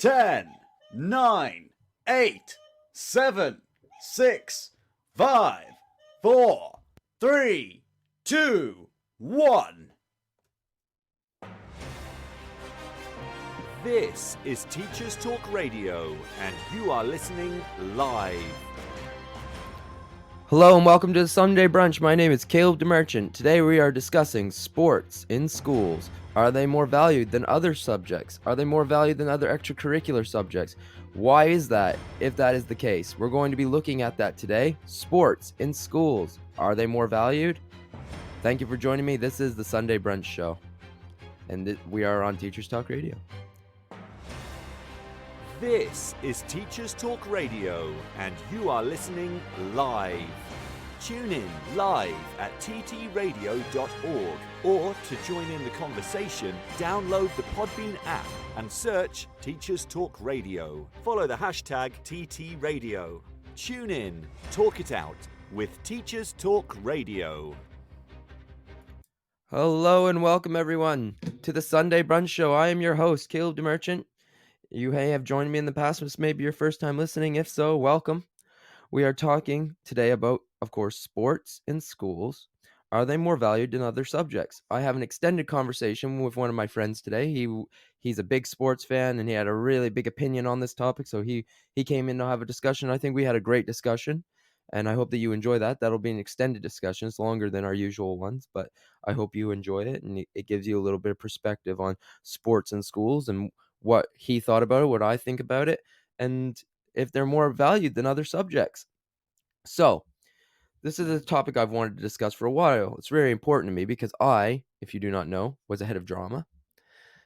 10, 9, 8, 7, 6, 5, 4, 3, 2, 1. This is Teachers Talk Radio, and you are listening live. Hello and welcome to the Sunday Brunch. My name is Kalib the Merchant. Today we are discussing sports in schools. Are they more valued than other subjects? Are they more valued than other extracurricular subjects? Why is that, if that is the case? We're going to be looking at that today. Sports in schools. Are they more valued? Thank you for joining me. This is the Sunday Brunch Show, and we are on Teachers Talk Radio. This is Teachers Talk Radio, and you are listening live. Tune in live at ttradio.org, or to join in the conversation, download the Podbean app and search Teachers Talk Radio. Follow the hashtag TTRadio. Tune in, talk it out with Teachers Talk Radio. Hello and welcome everyone to the Sunday Brunch Show. I am your host, Kalib the Merchant. You may have joined me in the past. This may be your first time listening. If so, welcome. We are talking today about, of course, sports in schools. Are they more valued than other subjects? I have an extended conversation with one of my friends today. He's a big sports fan, and he had a really big opinion on this topic. So he came in to have a discussion. I think we had a great discussion, and I hope that you enjoy that. That'll be an extended discussion. It's longer than our usual ones, but I hope you enjoyed it, and it gives you a little bit of perspective on sports in schools and what he thought about it, what I think about it, and if they're more valued than other subjects. So, this is a topic I've wanted to discuss for a while. It's very important to me because I, if you do not know, was a head of drama.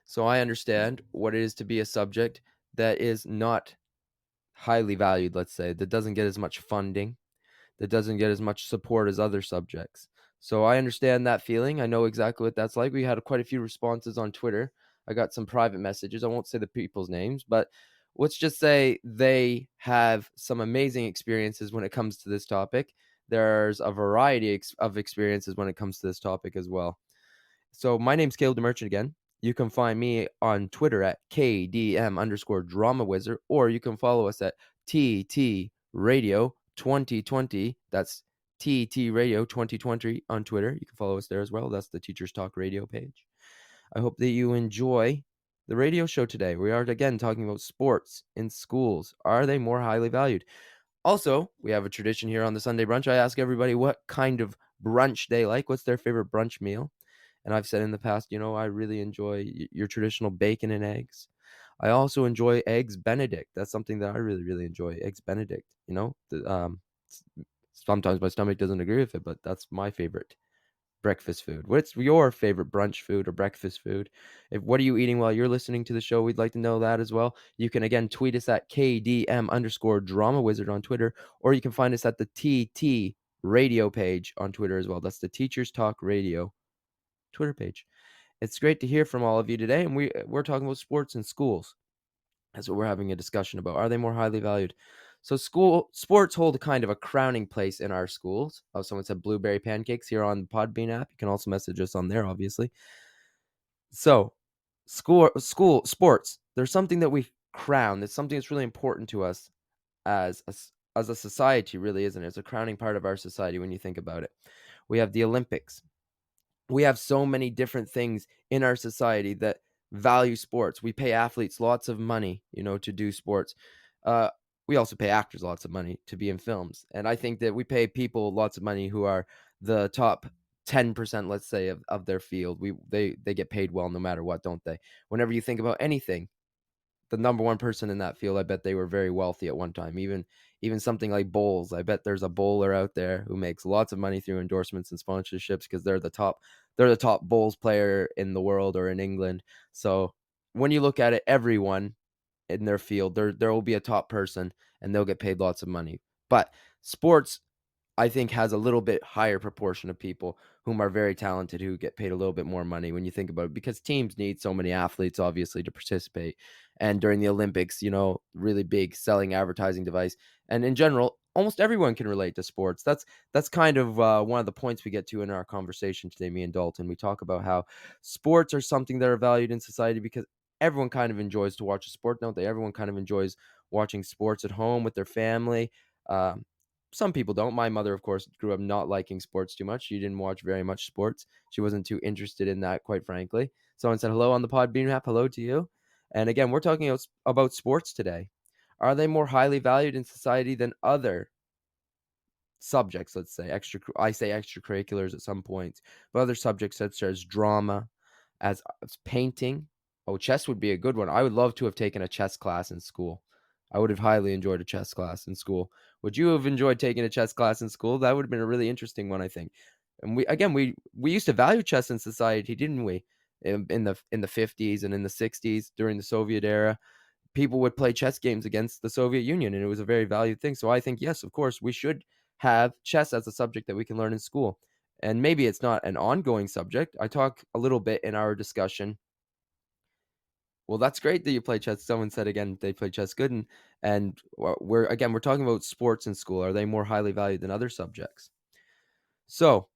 So I understand what it is to be a subject that is not highly valued, let's say, that doesn't get as much funding, that doesn't get as much support as other subjects. So I understand that feeling. I know exactly what that's like. We had quite a few responses on Twitter. I got some private messages. I won't say the people's names, but let's just say they have some amazing experiences when it comes to this topic. There's a variety of experiences when it comes to this topic as well. So my name's Caleb the Merchant again. You can find me on Twitter at KDM_DramaWizard, or you can follow us at TT Radio 2020. That's TT Radio 2020 on Twitter. You can follow us there as well. That's the Teachers Talk Radio page. I hope that you enjoy the radio show today. We are again talking about sports in schools. Are they more highly valued? Also, we have a tradition here on the Sunday Brunch. I ask everybody what kind of brunch they like. What's their favorite brunch meal? And I've said in the past, I really enjoy your traditional bacon and eggs. I also enjoy eggs Benedict. That's something that I really, really enjoy. Eggs Benedict. Sometimes my stomach doesn't agree with it, but that's my favorite breakfast food. What's your favorite brunch food or breakfast food? What are you eating while you're listening to the show? We'd like to know that as well. You can again tweet us at KDM_DramaWizard on Twitter, or you can find us at the TT Radio page on Twitter as well. That's the Teachers Talk Radio Twitter page. It's great to hear from all of you today, and we're talking about sports in schools. That's what we're having a discussion about. Are they more highly valued? So sports hold a kind of a crowning place in our schools. Oh, someone said blueberry pancakes here on the Podbean app. You can also message us on there, obviously. So sports, there's something that we crown. It's something that's really important to us as a society, really, isn't it? It's a crowning part of our society when you think about it. We have the Olympics. We have so many different things in our society that value sports. We pay athletes lots of money, to do sports. We also pay actors lots of money to be in films. And I think that we pay people lots of money who are the top 10%, let's say, of their field. They get paid well no matter what, don't they? Whenever you think about anything, the number one person in that field, I bet they were very wealthy at one time. Even something like bowls, I bet there's a bowler out there who makes lots of money through endorsements and sponsorships because they're the top bowls player in the world or in England. So when you look at it, everyone in their field, there will be a top person and they'll get paid lots of money. But sports, I think, has a little bit higher proportion of people whom are very talented who get paid a little bit more money when you think about it, because teams need so many athletes, obviously, to participate. And during the Olympics, really big selling advertising device. And in general, almost everyone can relate to sports. That's kind of one of the points we get to in our conversation today, me and Dalton. We talk about how sports are something that are valued in society because everyone kind of enjoys to watch a sport, don't they? Everyone kind of enjoys watching sports at home with their family. Um, some people don't. My mother, of course, grew up not liking sports too much. She didn't watch very much sports. She wasn't too interested in that, quite frankly. Someone said hello on the Podbean app. Hello to you. And again, we're talking about sports today. Are they more highly valued in society than other subjects? Let's say I say extracurriculars at some points, but other subjects such as drama, as painting. Oh, chess would be a good one. I would love to have taken a chess class in school. I would have highly enjoyed a chess class in school. Would you have enjoyed taking a chess class in school? That would have been a really interesting one, I think. And we used to value chess in society, didn't we? In the 50s and in the 60s during the Soviet era, people would play chess games against the Soviet Union, and it was a very valued thing. So I think, yes, of course, we should have chess as a subject that we can learn in school. And maybe it's not an ongoing subject. I talk a little bit in our discussion. Well, that's great that you play chess. Someone said again they play chess good, and we're talking about sports in school. Are they more highly valued than other subjects? So,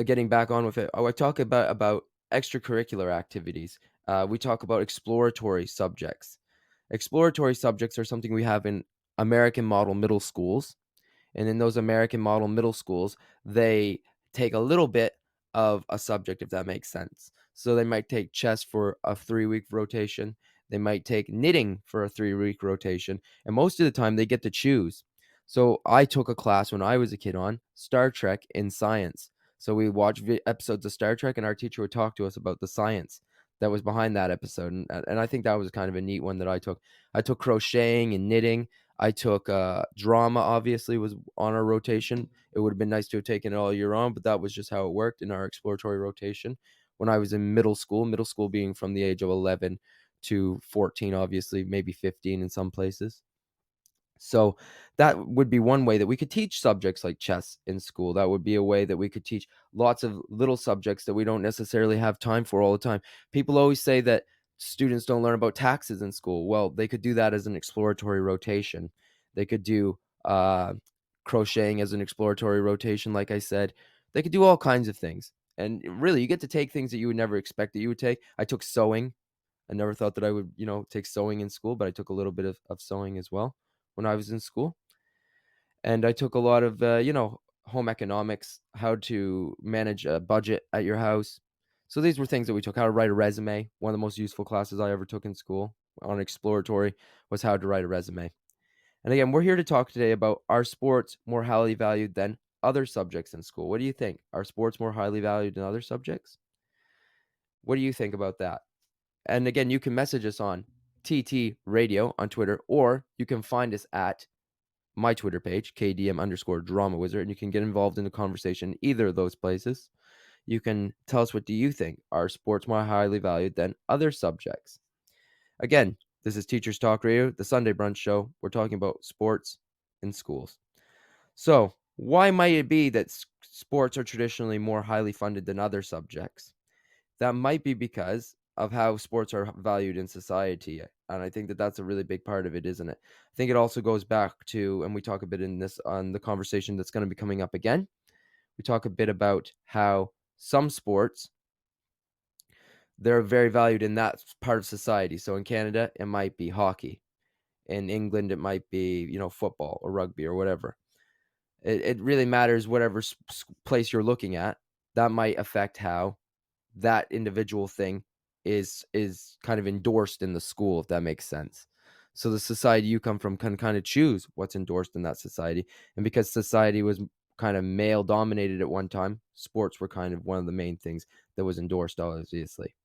getting back on with it, I talk about extracurricular activities. We talk about exploratory subjects. Exploratory subjects are something we have in American model middle schools. And in those American model middle schools, they take a little bit of a subject, if that makes sense. So they might take chess for a 3-week rotation. They might take knitting for a 3-week rotation. And most of the time, they get to choose. So I took a class when I was a kid on Star Trek in science. So we watched episodes of Star Trek, and our teacher would talk to us about the science that was behind that episode. And I think that was kind of a neat one that I took. I took crocheting and knitting. I took drama, obviously, was on our rotation. It would have been nice to have taken it all year on, but that was just how it worked in our exploratory rotation. When I was in middle school being from the age of 11 to 14, obviously, maybe 15 in some places. So that would be one way that we could teach subjects like chess in school. That would be a way that we could teach lots of little subjects that we don't necessarily have time for all the time. People always say that students don't learn about taxes in school. Well, they could do that as an exploratory rotation. They could do crocheting as an exploratory rotation, like I said. They could do all kinds of things. And really, you get to take things that you would never expect that you would take. I took sewing. I never thought that I would, take sewing in school, but I took a little bit of sewing as well when I was in school. And I took a lot of, home economics, how to manage a budget at your house. So these were things that we took. How to write a resume. One of the most useful classes I ever took in school on exploratory was how to write a resume. And again, we're here to talk today about, are sports more highly valued than other subjects in school? What do you think? Are sports more highly valued than other subjects? What do you think about that? And again, you can message us on TT Radio on Twitter, or you can find us at my Twitter page, KDM_drama wizard, and you can get involved in the conversation in either of those places. You can tell us, what do you think? Are sports more highly valued than other subjects? Again, this is Teachers Talk Radio, the Sunday Brunch Show. We're talking about sports in schools. So, why might it be that sports are traditionally more highly funded than other subjects? That might be because of how sports are valued in society. And I think that that's a really big part of it, isn't it? I think it also goes back to, and we talk a bit in this on the conversation that's going to be coming up again. We talk a bit about how some sports, they're very valued in that part of society. So in Canada, it might be hockey. In England, it might be, football or rugby or whatever. It really matters whatever place you're looking at. That might affect how that individual thing is kind of endorsed in the school, if that makes sense. So the society you come from can kind of choose what's endorsed in that society. And because society was kind of male dominated at one time, sports were kind of one of the main things that was endorsed, obviously.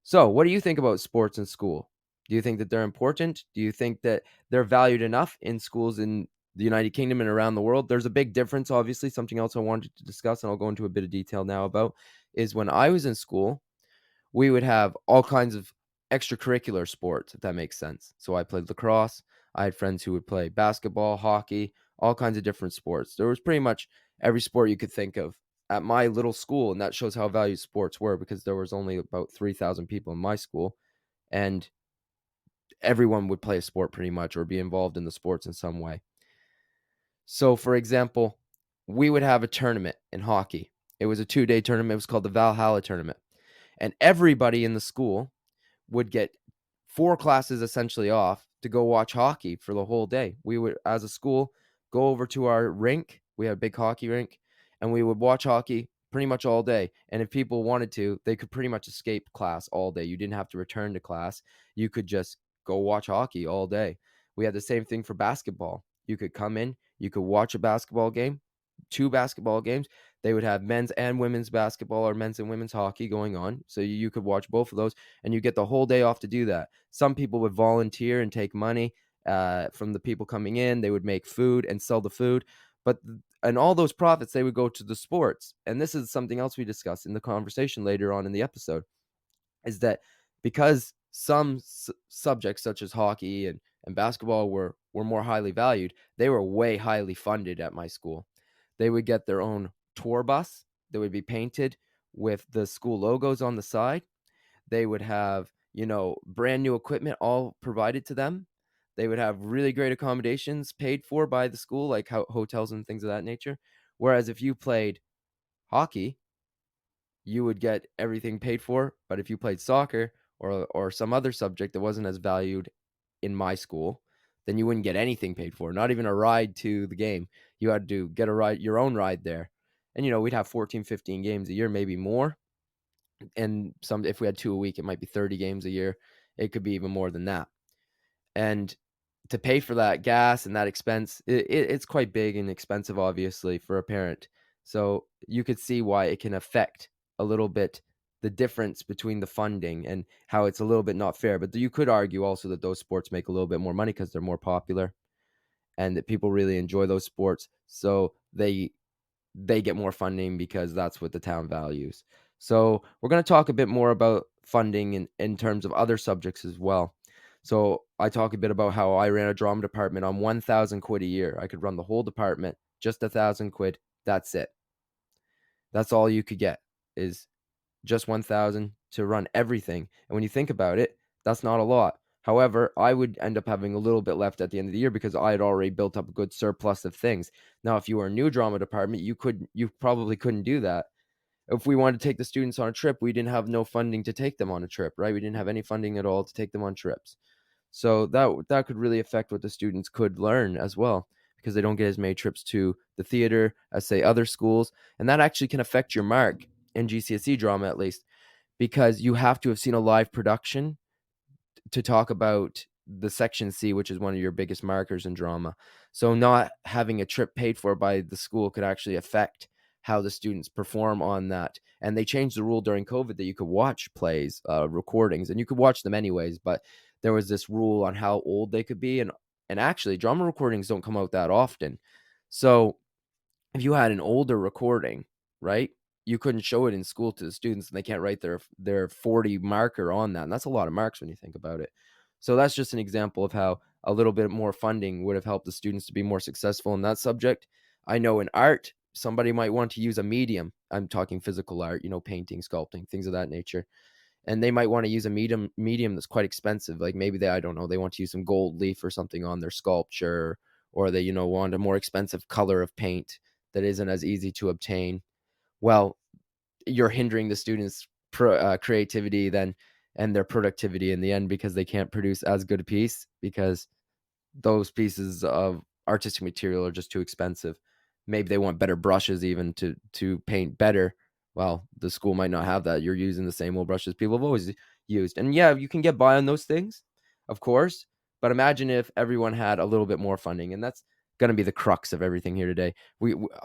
So what do you think about sports in school? Do you think that they're important? Do you think that they're valued enough in schools in the United Kingdom and around the world? There's a big difference, obviously. Something else I wanted to discuss, and I'll go into a bit of detail now about, is when I was in school, we would have all kinds of extracurricular sports, if that makes sense. So I played lacrosse. I had friends who would play basketball, hockey, all kinds of different sports. There was pretty much every sport you could think of at my little school, and that shows how valued sports were, because there was only about 3,000 people in my school, and everyone would play a sport pretty much or be involved in the sports in some way. So, for example, we would have a tournament in hockey. It was a 2-day tournament. It was called the Valhalla tournament. And everybody in the school would get 4 classes essentially off to go watch hockey for the whole day. We would, as a school, go over to our rink. We had a big hockey rink, and we would watch hockey pretty much all day. And if people wanted to, they could pretty much escape class all day. You didn't have to return to class. You could just go watch hockey all day. We had the same thing for basketball. You could come in, you could watch a basketball game, 2 basketball games. They would have men's and women's basketball or men's and women's hockey going on. So you could watch both of those, and you get the whole day off to do that. Some people would volunteer and take money from the people coming in. They would make food and sell the food. And all those profits, they would go to the sports. And this is something else we discussed in the conversation later on in the episode, is that because some subjects such as hockey and basketball were more highly valued, they were way highly funded at my school. They would get their own tour bus that would be painted with the school logos on the side. They would have, brand new equipment all provided to them. They would have really great accommodations paid for by the school, like hotels and things of that nature. Whereas if you played hockey, you would get everything paid for. But if you played soccer or some other subject that wasn't as valued in my school, then you wouldn't get anything paid for, not even a ride to the game. You had to get your own ride there. And, we'd have 14, 15 games a year, maybe more. And if we had 2 a week, it might be 30 games a year. It could be even more than that. And to pay for that gas and that expense, it's quite big and expensive, obviously, for a parent. So you could see why it can affect a little bit the difference between the funding and how it's a little bit not fair. But you could argue also that those sports make a little bit more money because they're more popular and that people really enjoy those sports. So they get more funding because that's what the town values. So we're going to talk a bit more about funding in terms of other subjects as well. So I talk a bit about how I ran a drama department on 1,000 quid a year. I could run the whole department, just 1,000 quid. That's it. That's all you could get, is just 1,000 to run everything. And when you think about it, that's not a lot. However, I would end up having a little bit left at the end of the year because I had already built up a good surplus of things. Now, if you were a new drama department, you probably couldn't do that. If we wanted to take the students on a trip, we didn't have no funding to take them on a trip, right? We didn't have any funding at all to take them on trips. So that could really affect what the students could learn as well, because they don't get as many trips to the theater as, say, other schools. And that actually can affect your mark in GCSE drama, at least, because you have to have seen a live production to talk about the section C, which is one of your biggest markers in drama. So not having a trip paid for by the school could actually affect how the students perform on that. And they changed the rule during COVID that you could watch plays, recordings, and you could watch them anyways, but there was this rule on how old they could be. And actually, drama recordings don't come out that often. So if you had an older recording, right, you couldn't show it in school to the students, and they can't write their 40 marker on that. And that's a lot of marks when you think about it. So that's just an example of how a little bit more funding would have helped the students to be more successful in that subject. I know in art, somebody might want to use a medium. I'm talking physical art, painting, sculpting, things of that nature. And they might want to use a medium that's quite expensive. Like maybe they want to use some gold leaf or something on their sculpture, or they, want a more expensive color of paint that isn't as easy to obtain. Well, you're hindering the students' creativity then and their productivity in the end, because they can't produce as good a piece because those pieces of artistic material are just too expensive. Maybe they want better brushes even to paint better. Well, the school might not have that. You're using the same old brushes people have always used. And yeah, you can get by on those things, of course. But imagine if everyone had a little bit more funding. And that's going to be the crux of everything here today.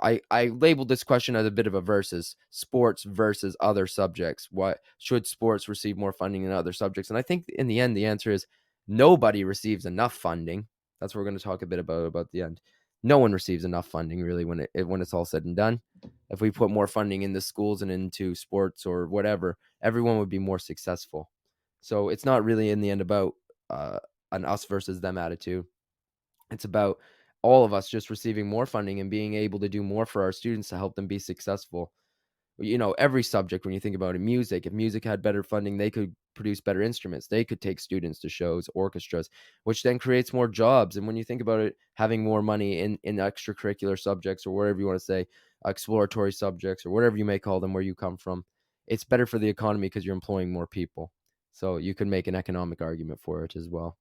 I labeled this question as a bit of a versus: sports versus other subjects. What should sports receive more funding than other subjects? And I think in the end, the answer is nobody receives enough funding. That's what we're going to talk a bit about the end. No one receives enough funding really when it's all said and done. If we put more funding in the schools and into sports or whatever, everyone would be more successful. So it's not really in the end about an us versus them attitude. It's about all of us just receiving more funding and being able to do more for our students to help them be successful. Every subject, when you think about it, music, if music had better funding, they could produce better instruments. They could take students to shows, orchestras, which then creates more jobs. And when you think about it, having more money in extracurricular subjects, or whatever you want to say, exploratory subjects, or whatever you may call them, where you come from, it's better for the economy because you're employing more people. So you could make an economic argument for it as well.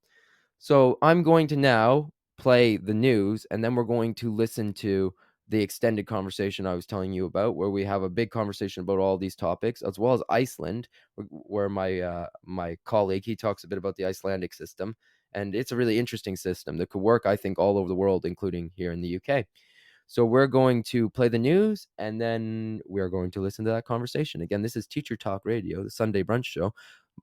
So I'm going to now play the news, and then we're going to listen to the extended conversation I was telling you about, where we have a big conversation about all these topics, as well as Iceland, where my colleague, he talks a bit about the Icelandic system, and it's a really interesting system that could work, I think, all over the world, including here in the UK. So we're going to play the news, and then we're going to listen to that conversation. Again, this is Teacher Talk Radio, the Sunday Brunch Show.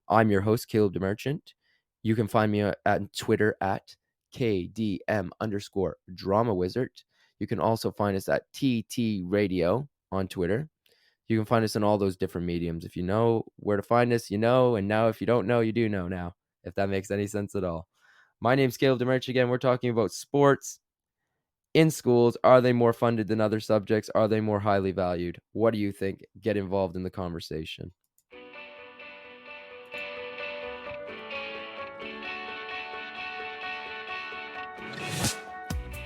I'm your host, Caleb DeMerchant. You can find me at Twitter at KDM_Drama Wizard. You can also find us at TT Radio on Twitter. You can find us in all those different mediums. If you know where to find us, you know. And now if you don't know, you do know now, if that makes any sense at all. My name's Caleb DeMerch. Again, we're talking about sports in schools. Are they more funded than other subjects? Are they more highly valued? What do you think? Get involved in the conversation.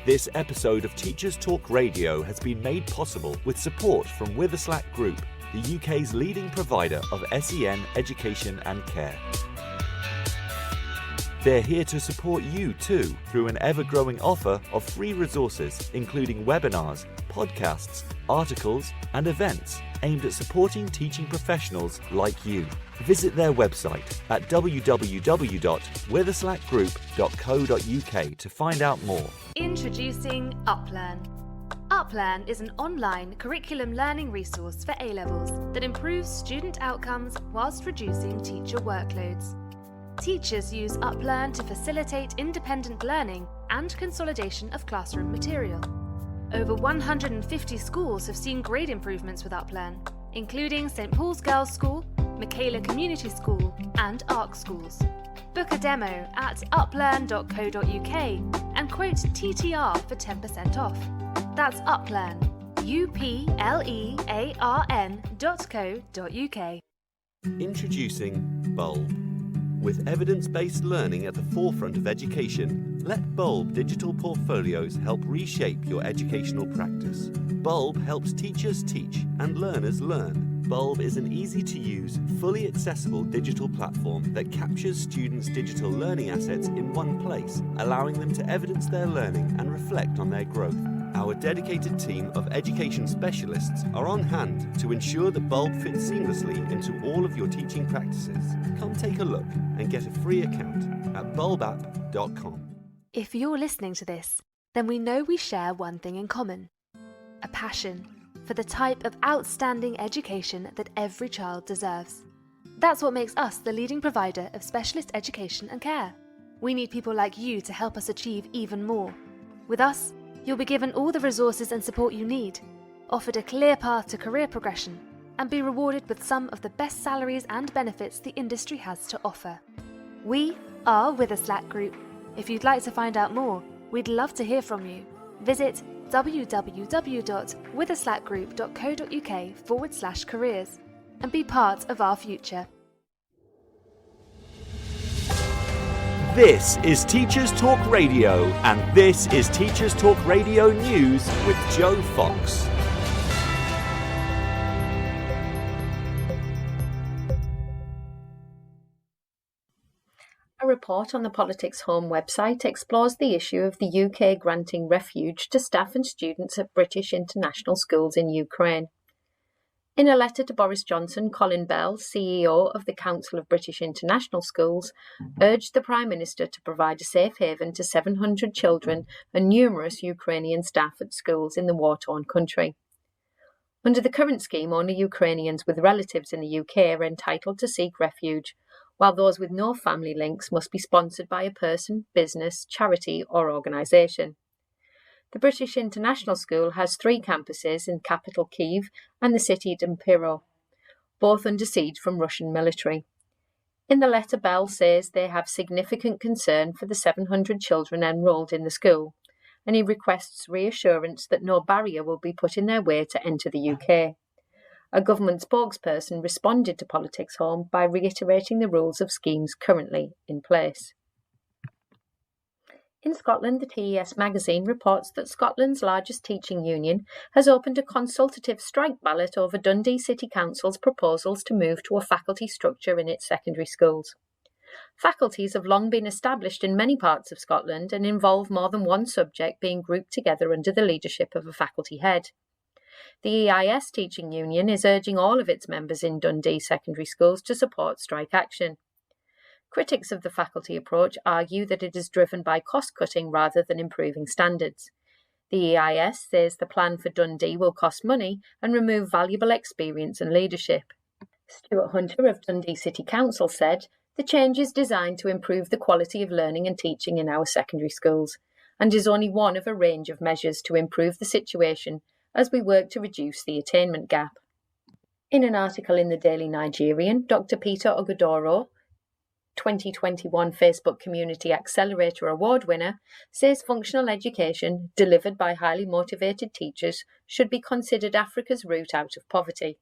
This episode of Teachers Talk Radio has been made possible with support from Witherslack Group, the UK's leading provider of SEN education and care. They're here to support you too through an ever-growing offer of free resources, including webinars, podcasts, articles, and events aimed at supporting teaching professionals like you. Visit their website at www.witherslackgroup.co.uk to find out more. Introducing UpLearn. UpLearn is an online curriculum learning resource for A-levels that improves student outcomes whilst reducing teacher workloads. Teachers use UpLearn to facilitate independent learning and consolidation of classroom material. Over 150 schools have seen great improvements with UpLearn, including St Paul's Girls' School, Michaela Community School and ARC schools. Book a demo at uplearn.co.uk and quote TTR for 10% off. That's UpLearn, uplearn.co.uk. Introducing Bulb. With evidence-based learning at the forefront of education, let Bulb digital portfolios help reshape your educational practice. Bulb helps teachers teach and learners learn. Bulb is an easy-to-use, fully accessible digital platform that captures students' digital learning assets in one place, allowing them to evidence their learning and reflect on their growth. Our dedicated team of education specialists are on hand to ensure that Bulb fits seamlessly into all of your teaching practices. Come take a look and get a free account at bulbapp.com. If you're listening to this, then we know we share one thing in common: a passion for the type of outstanding education that every child deserves. That's what makes us the leading provider of specialist education and care. We need people like you to help us achieve even more. With us, you'll be given all the resources and support you need, offered a clear path to career progression, and be rewarded with some of the best salaries and benefits the industry has to offer. We are Witherslack Group. If you'd like to find out more, we'd love to hear from you. Visit www.witherslackgroup.co.uk/careers and be part of our future. This is Teachers Talk Radio, and this is Teachers Talk Radio News with Joe Fox. A report on the Politics Home website explores the issue of the UK granting refuge to staff and students at British international schools in Ukraine. In a letter to Boris Johnson, Colin Bell, CEO of the Council of British International Schools, urged the Prime Minister to provide a safe haven to 700 children and numerous Ukrainian staff at schools in the war-torn country. Under the current scheme, only Ukrainians with relatives in the UK are entitled to seek refuge, while those with no family links must be sponsored by a person, business, charity or organisation. The British International School has 3 campuses in capital Kyiv and the city Dnipro, both under siege from Russian military. In the letter, Bell says they have significant concern for the 700 children enrolled in the school, and he requests reassurance that no barrier will be put in their way to enter the UK. A government spokesperson responded to Politics Home by reiterating the rules of schemes currently in place. In Scotland, the TES magazine reports that Scotland's largest teaching union has opened a consultative strike ballot over Dundee City Council's proposals to move to a faculty structure in its secondary schools. Faculties have long been established in many parts of Scotland and involve more than one subject being grouped together under the leadership of a faculty head. The EIS Teaching Union is urging all of its members in Dundee secondary schools to support strike action. Critics of the faculty approach argue that it is driven by cost-cutting rather than improving standards. The EIS says the plan for Dundee will cost money and remove valuable experience and leadership. Stuart Hunter of Dundee City Council said, "The change is designed to improve the quality of learning and teaching in our secondary schools, and is only one of a range of measures to improve the situation as we work to reduce the attainment gap." In an article in the Daily Nigerian, Dr. Peter Ogodoro, 2021 Facebook Community Accelerator Award winner, says functional education, delivered by highly motivated teachers, should be considered Africa's route out of poverty.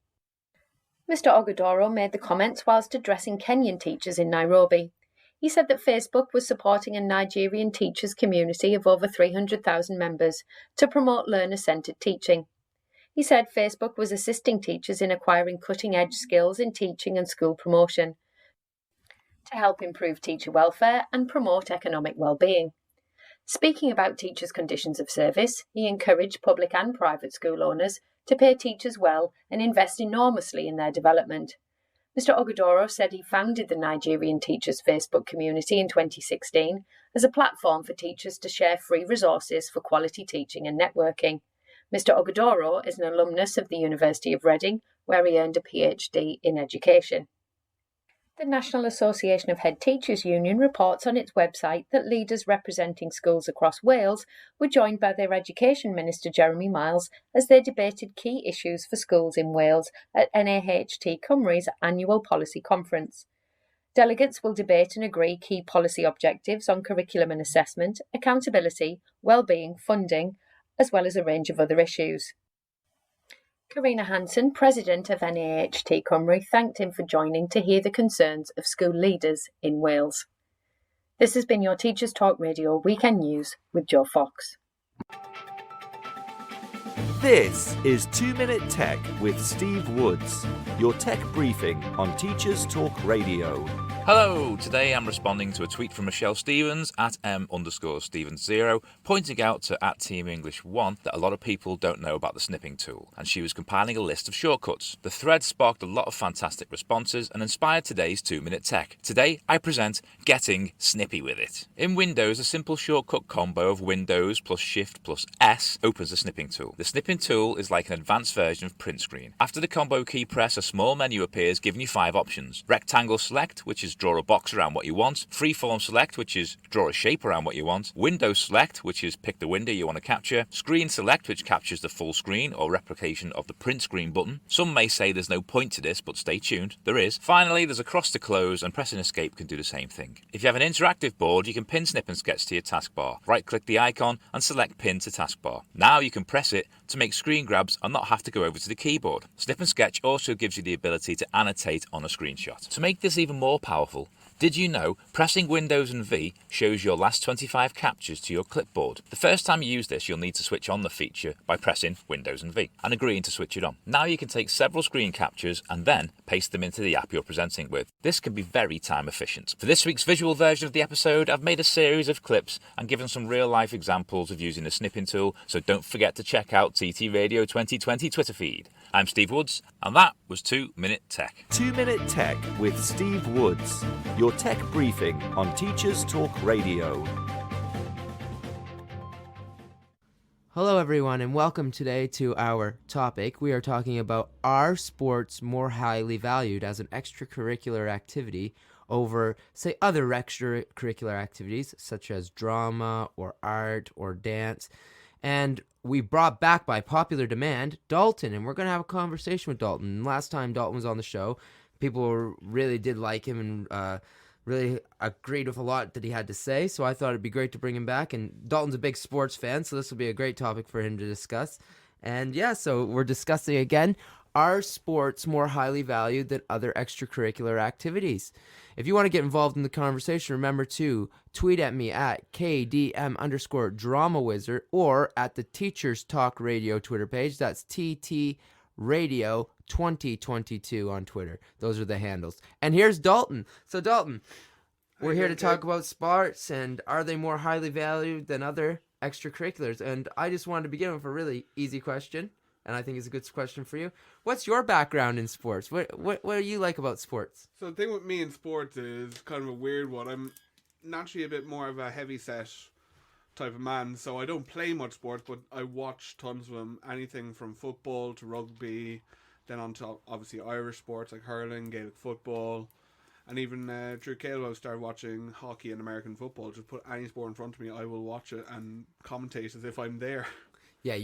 Mr. Ogodoro made the comments whilst addressing Kenyan teachers in Nairobi. He said that Facebook was supporting a Nigerian teachers community of over 300,000 members to promote learner-centred teaching. He said Facebook was assisting teachers in acquiring cutting-edge skills in teaching and school promotion to help improve teacher welfare and promote economic well-being. Speaking about teachers' conditions of service, he encouraged public and private school owners to pay teachers well and invest enormously in their development. Mr. Ogodoro said he founded the Nigerian Teachers Facebook community in 2016 as a platform for teachers to share free resources for quality teaching and networking. Mr. Ogodoro is an alumnus of the University of Reading, where he earned a PhD in education. The National Association of Head Teachers Union reports on its website that leaders representing schools across Wales were joined by their Education Minister Jeremy Miles as they debated key issues for schools in Wales at NAHT Cymru's annual policy conference. Delegates will debate and agree key policy objectives on curriculum and assessment, accountability, well-being, funding, as well as a range of other issues. Karina Hansen, president of NAHT Cymru, thanked him for joining to hear the concerns of school leaders in Wales. This has been your Teachers Talk Radio Weekend News with Joe Fox. This is 2 Minute Tech with Steve Woods, your tech briefing on Teachers Talk Radio. Hello, today I'm responding to a tweet from Michelle Stevens at m_Stevens0, pointing out to @TeamEnglish1 that a lot of people don't know about the snipping tool, and she was compiling a list of shortcuts. The thread sparked a lot of fantastic responses and inspired today's 2 Minute Tech. Today I present Getting Snippy with It. In Windows, a simple shortcut combo of Windows plus Shift plus S opens the snipping tool. The snipping tool is like an advanced version of print screen. After the combo key press, a small menu appears giving you 5 options. Rectangle select, which is draw a box around what you want. Freeform select, which is draw a shape around what you want. Window select, which is pick the window you want to capture. Screen select, which captures the full screen or replication of the print screen button. Some may say there's no point to this, but stay tuned, there is. Finally, there's a cross to close, and pressing escape can do the same thing. If you have an interactive board, you can pin Snip and Sketch to your taskbar. Right-click the icon and select Pin to taskbar. Now you can press it to make screen grabs and not have to go over to the keyboard. Snip and Sketch also gives you the ability to annotate on a screenshot. To make this even more powerful, did you know pressing Windows and V shows your last 25 captures to your clipboard? The first time you use this, you'll need to switch on the feature by pressing Windows and V and agreeing to switch it on. Now you can take several screen captures and then paste them into the app you're presenting with. This can be very time efficient. For this week's visual version of the episode, I've made a series of clips and given some real life examples of using the snipping tool, so don't forget to check out TT Radio 2020 Twitter feed. I'm Steve Woods, and that was 2 Minute Tech. 2 Minute Tech with Steve Woods, your tech briefing on Teachers Talk Radio. Hello, everyone, and welcome today to our topic. We are talking about, are sports more highly valued as an extracurricular activity over, say, other extracurricular activities such as drama or art or dance? And we brought back by popular demand Dalton, and we're going to have a conversation with Dalton. Last time Dalton was on the show, people really did like him and really agreed with a lot that he had to say, so I thought it'd be great to bring him back. And Dalton's a big sports fan, so this will be a great topic for him to discuss. And yeah, so we're discussing again, are sports more highly valued than other extracurricular activities? If you want to get involved in the conversation, remember to tweet at me at KDM_DramaWizard or at the Teachers Talk Radio Twitter page. That's TT Radio 2022 on Twitter. Those are the handles. And here's Dalton. So Dalton, we're here to talk about sports and are they more highly valued than other extracurriculars? And I just wanted to begin with a really easy question, and I think it's a good question for you. What's your background in sports? What do you like about sports? So the thing with me in sports is kind of a weird one. I'm naturally a bit more of a heavy set type of man, so I don't play much sports, but I watch tons of them. Anything from football to rugby, then on to obviously Irish sports like hurling, Gaelic football, and even through Kalib I started watching hockey and American football. Just put any sport in front of me, I will watch it and commentate as if I'm there. Yeah,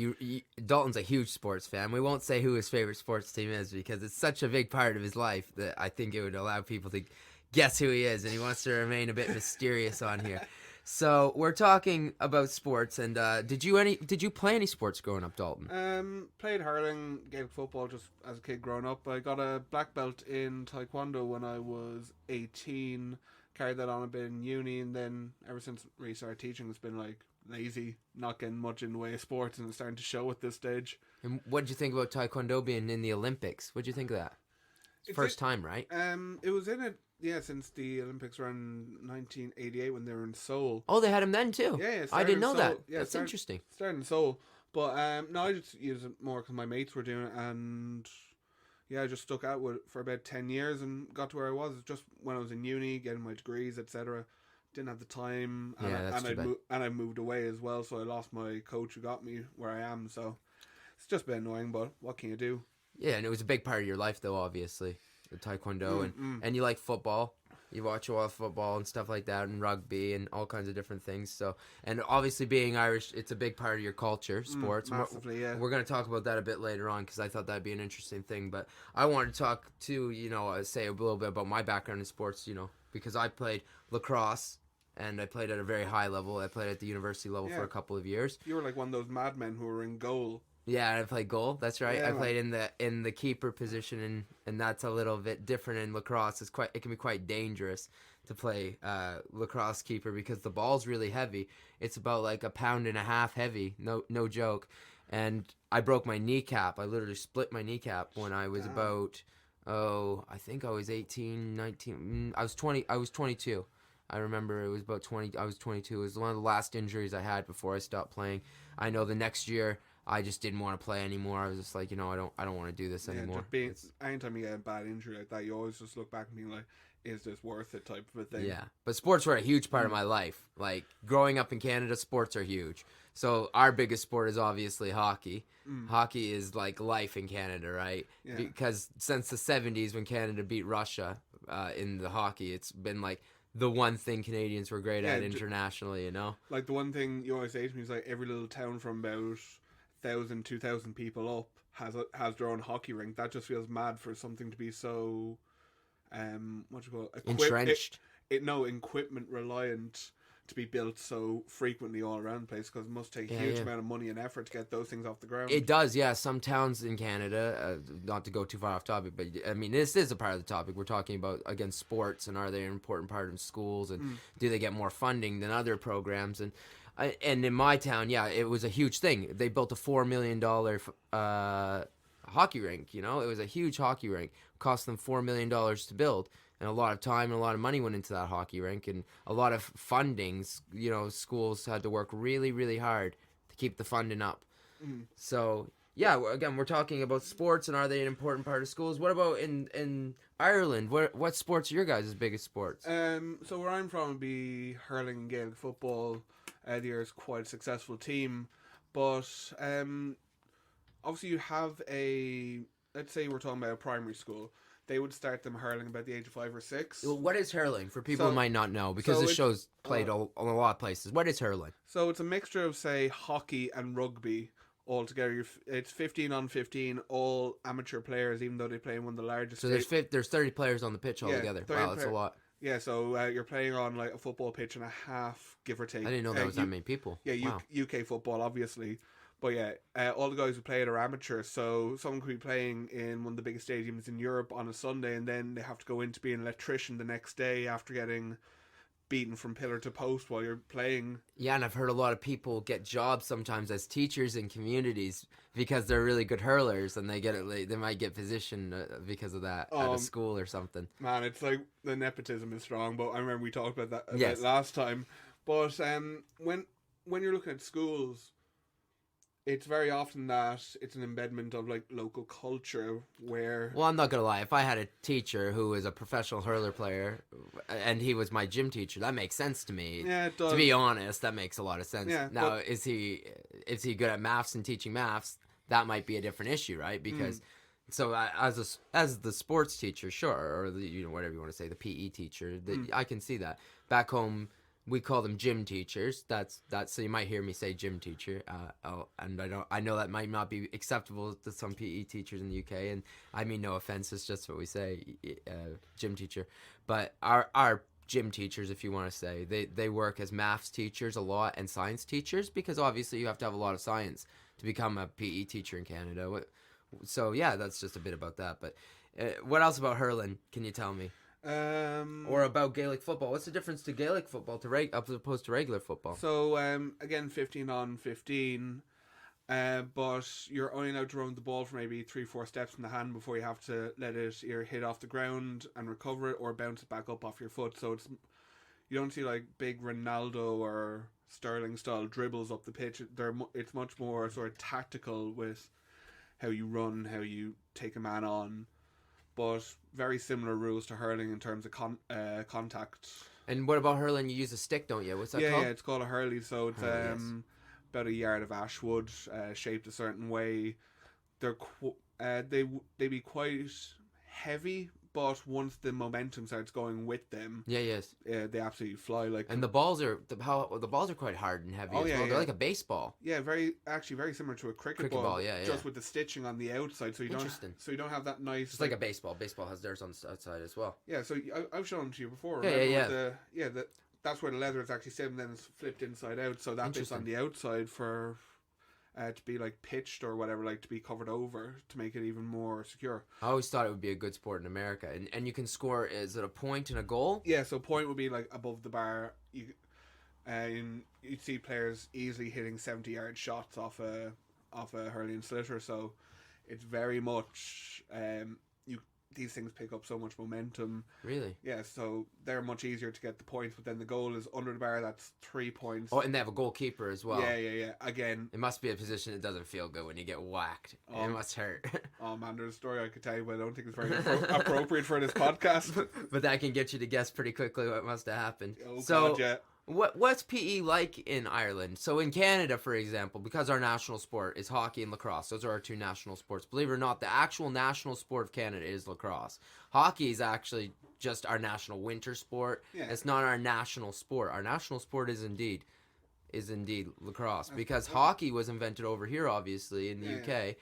Dalton's a huge sports fan. We won't say who his favorite sports team is because it's such a big part of his life that I think it would allow people to guess who he is, and he wants to remain a bit mysterious on here. So we're talking about sports, and did you play any sports growing up, Dalton? Played hurling, Gaelic football just as a kid growing up. I got a black belt in taekwondo when I was 18. Carried that on a bit in uni, and then ever since really started teaching, it's been like lazy, not getting much in the way of sports, and it's starting to show at this stage. And what did you think about taekwondo being in the Olympics? What did you think of that? First time, right? It was in it, since the Olympics were in 1988 when they were in Seoul. Oh, they had him then too. Yeah, I didn't know that. Yeah, That's interesting. Started in Seoul, but no, I just used it more because my mates were doing it, and I just stuck out with it for about 10 years and got to where I was. Just when I was in uni, getting my degrees, etc. Didn't have the time, and I moved away as well, so I lost my coach who got me where I am. So it's just been annoying, but what can you do? Yeah, and it was a big part of your life, though, obviously, the taekwondo, and you like football. You watch a lot of football and stuff like that, and rugby and all kinds of different things. So, and obviously being Irish, it's a big part of your culture, sports. Massively, yeah. We're going to talk about that a bit later on because I thought that'd be an interesting thing. But I wanted to talk to, say a little bit about my background in sports, because I played lacrosse. And I played at a very high level. I played at the university level for a couple of years. You were like one of those madmen who were in goal. Yeah, I played goal. That's right. Yeah, I played in the keeper position, and that's a little bit different in lacrosse. It can be quite dangerous to play lacrosse keeper because the ball's really heavy. It's about like 1.5 pounds heavy. No joke. And I broke my kneecap. I literally split my kneecap when I was about I think I was 18, 19. I was 20. I was 22. I remember it was about 20. I was 22. It was one of the last injuries I had before I stopped playing. I know the next year I just didn't want to play anymore. I was just like, I don't want to do this anymore. Anytime you get a bad injury like that, you always just look back and be like, is this worth it type of a thing. Yeah, but sports were a huge part of my life. Like growing up in Canada, sports are huge. So our biggest sport is obviously hockey. Hockey is like life in Canada, right? Yeah. Because since the 70s when Canada beat Russia in the hockey, it's been like the one thing Canadians were great at internationally, Like the one thing you always say to me is like every little town from about 1,000, 2,000 people up has their own hockey rink. That just feels mad for something to be so, what you call it? Entrenched. Equipment reliant to be built so frequently all around the place because it must take a huge amount of money and effort to get those things off the ground. It does, yeah. Some towns in Canada, not to go too far off topic, but I mean, this is a part of the topic. We're talking about, again, sports and are they an important part of schools and do they get more funding than other programs? And in my town, it was a huge thing. They built a $4 million hockey rink, It was a huge hockey rink. It cost them $4 million to build. And a lot of time and a lot of money went into that hockey rink and a lot of fundings. Schools had to work really, really hard to keep the funding up. So, again, we're talking about sports and are they an important part of schools? What about in Ireland? What sports are your guys' biggest sports? So where I'm from would be hurling and Gaelic football. The year is quite a successful team. But obviously you have let's say we're talking about a primary school. They would start them hurling about the age of 5 or 6. Well, what is hurling for people who might not know? Because this show's played on a lot of places. What is hurling? So it's a mixture of, say, hockey and rugby all together. It's 15 on 15, all amateur players, even though they play in one of the largest. So there's 30 players on the pitch altogether. Wow, that's a lot. Yeah, so you're playing on like a football pitch and a half, give or take. I didn't know there was that many people. Yeah, wow. UK football, obviously. But yeah, all the guys who play it are amateurs, so someone could be playing in one of the biggest stadiums in Europe on a Sunday, and then they have to go in to be an electrician the next day after getting beaten from pillar to post while you're playing. Yeah, and I've heard a lot of people get jobs sometimes as teachers in communities because they're really good hurlers, and they might get positioned because of that at a school or something. Man, it's like the nepotism is strong, but I remember we talked about that Yes. last time. But when you're looking at schools, it's very often that it's an embedment of like local culture where. Well, I'm not gonna lie. If I had a teacher who was a professional hurler player, and he was my gym teacher, that makes sense to me. Yeah, it does. To be honest, that makes a lot of sense. Yeah, now, is he good at maths and teaching maths? That might be a different issue, right? Because so as the sports teacher, sure, or the, whatever you want to say, the PE teacher, I can see that. Back home, we call them gym teachers. That's so you might hear me say gym teacher. And I know that might not be acceptable to some PE teachers in the UK. And I mean no offense, it's just what we say, gym teacher. But our gym teachers, if you want to say, they work as maths teachers a lot and science teachers, because obviously you have to have a lot of science to become a PE teacher in Canada. So yeah, that's just a bit about that. But what else about hurling can you tell me? Or about Gaelic football? What's the difference to Gaelic football as opposed to regular football? So again, 15 on 15, but you're only allowed to run the ball for maybe 3-4 steps in the hand before you have to let it either hit off the ground and recover it or bounce it back up off your foot. So you don't see like big Ronaldo or Sterling style dribbles up the pitch. It's much more sort of tactical with how you run, how you take a man on. But very similar rules to hurling in terms of contact. And what about hurling? You use a stick, don't you? What's that called? Yeah, it's called a hurley. So it's about a yard of ash wood, shaped a certain way. They be quite heavy, but once the momentum starts going with them, they absolutely fly. And the balls are quite hard and heavy as well. They're like a baseball. Yeah, very similar to a cricket ball. Just with the stitching on the outside, so you don't have that nice. It's like a baseball. Baseball has theirs on the outside as well. Yeah, so I've shown them to you before. That's where the leather is actually set, and then it's flipped inside out. So that bit's on the outside for. To be like pitched or whatever, like to be covered over to make it even more secure. I always thought it would be a good sport in America, and you can score. Is it a point and a goal? Yeah, so point would be like above the bar. You'd see players easily hitting 70-yard shots off a hurling slitter. So it's very much these things pick up so much momentum. Really? Yeah, so they're much easier to get the points, but then the goal is under the bar, that's 3 points. Oh, and they have a goalkeeper as well. Yeah. Again, it must be a position that doesn't feel good when you get whacked. It must hurt. Oh man, there's a story I could tell you, but I don't think it's very appropriate for this podcast. But that can get you to guess pretty quickly what must have happened. God, yeah. What's PE like in Ireland? So in Canada, for example, because our national sport is hockey and lacrosse, those are our two national sports. Believe it or not, the actual national sport of Canada is lacrosse. Hockey is actually just our national winter sport. Yeah. It's not our national sport. Our national sport is indeed lacrosse, because hockey was invented over here, obviously, in the UK.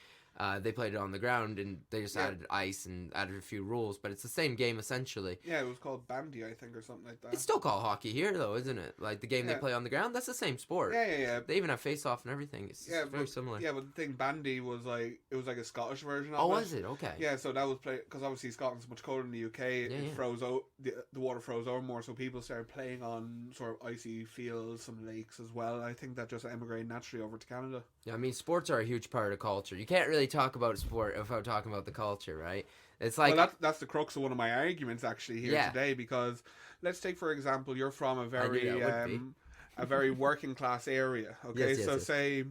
They played it on the ground, and they just added ice and added a few rules, but it's the same game essentially. Yeah, it was called bandy, I think, or something like that. It's still called hockey here, though, isn't it? Like the game they play on the ground, that's the same sport. Yeah. They even have face-off and everything. It's very similar. Yeah, but the thing, bandy was like a Scottish version of it. Oh, was it? Okay. Yeah, so that was played because obviously Scotland's much colder than the UK. It froze out. The water froze over more, so people started playing on sort of icy fields, some lakes as well. I think that just emigrated naturally over to Canada. Yeah, I mean, sports are a huge part of culture. You can't really talk about sport without talking about the culture, right? It's like that's the crux of one of my arguments actually here today, because let's take for example, you're from a very working class area. Okay, say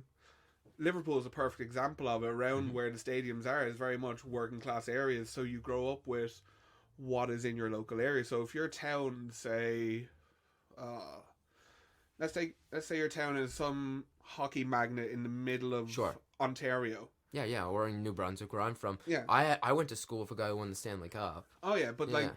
Liverpool is a perfect example of it. Around where the stadiums are is very much working class areas, so you grow up with what is in your local area. So if your town, say let's say your town is some hockey magnet in the middle of Ontario. Yeah, or in New Brunswick, where I'm from. Yeah. I went to school with a guy who won the Stanley Cup. Oh yeah, but like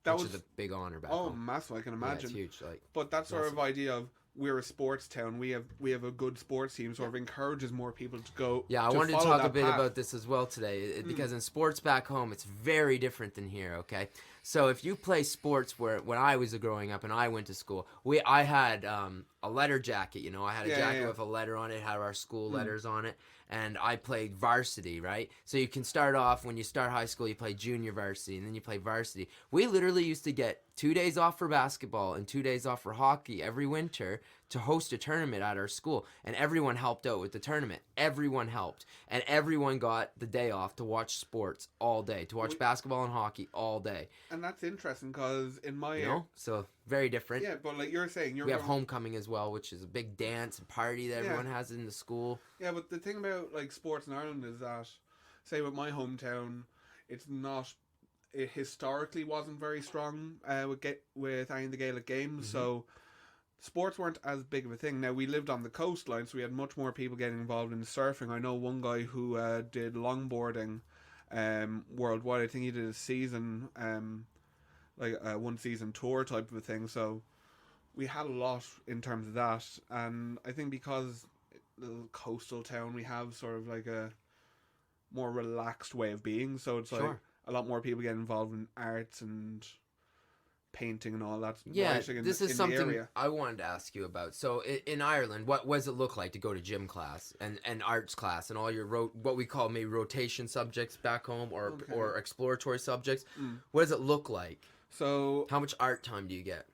that was a big honor back home. Oh, massive! I can imagine. Yeah, it's huge. But that sort of idea of we're a sports town, we have a good sports team, sort of encourages more people to go. Yeah, I wanted to talk a bit about this as well today, because in sports back home, it's very different than here. Okay, So if you play sports when I was growing up and I went to school, I had a letter jacket. You know, I had a jacket with a letter on it, had our school letters on it, and I played varsity, right? So you can start off when you start high school, you play junior varsity, and then you play varsity. We literally used to get 2 days off for basketball and 2 days off for hockey every winter to host a tournament at our school, and everyone helped out with the tournament. Everyone helped, and everyone got the day off to watch sports all day, to watch basketball and hockey all day. And that's interesting because in my So very different. yeah, but like you're saying, We have homecoming as well, which is a big dance and party that everyone has in the school. Yeah, but the thing about like sports in Ireland is that, say, with my hometown, it's not. It historically wasn't very strong with any of the Gaelic games, so sports weren't as big of a thing. Now, we lived on the coastline, so we had much more people getting involved in surfing. I know one guy who did longboarding worldwide. I think he did a season, like a one-season tour type of a thing, so we had a lot in terms of that. And I think because little coastal town, we have sort of like a more relaxed way of being, so it's like a lot more people get involved in arts and painting and all that. Yeah, this is something I wanted to ask you about. So in Ireland, what does it look like to go to gym class and arts class and all your what we call maybe rotation subjects back home or exploratory subjects? What does it look like? So how much art time do you get?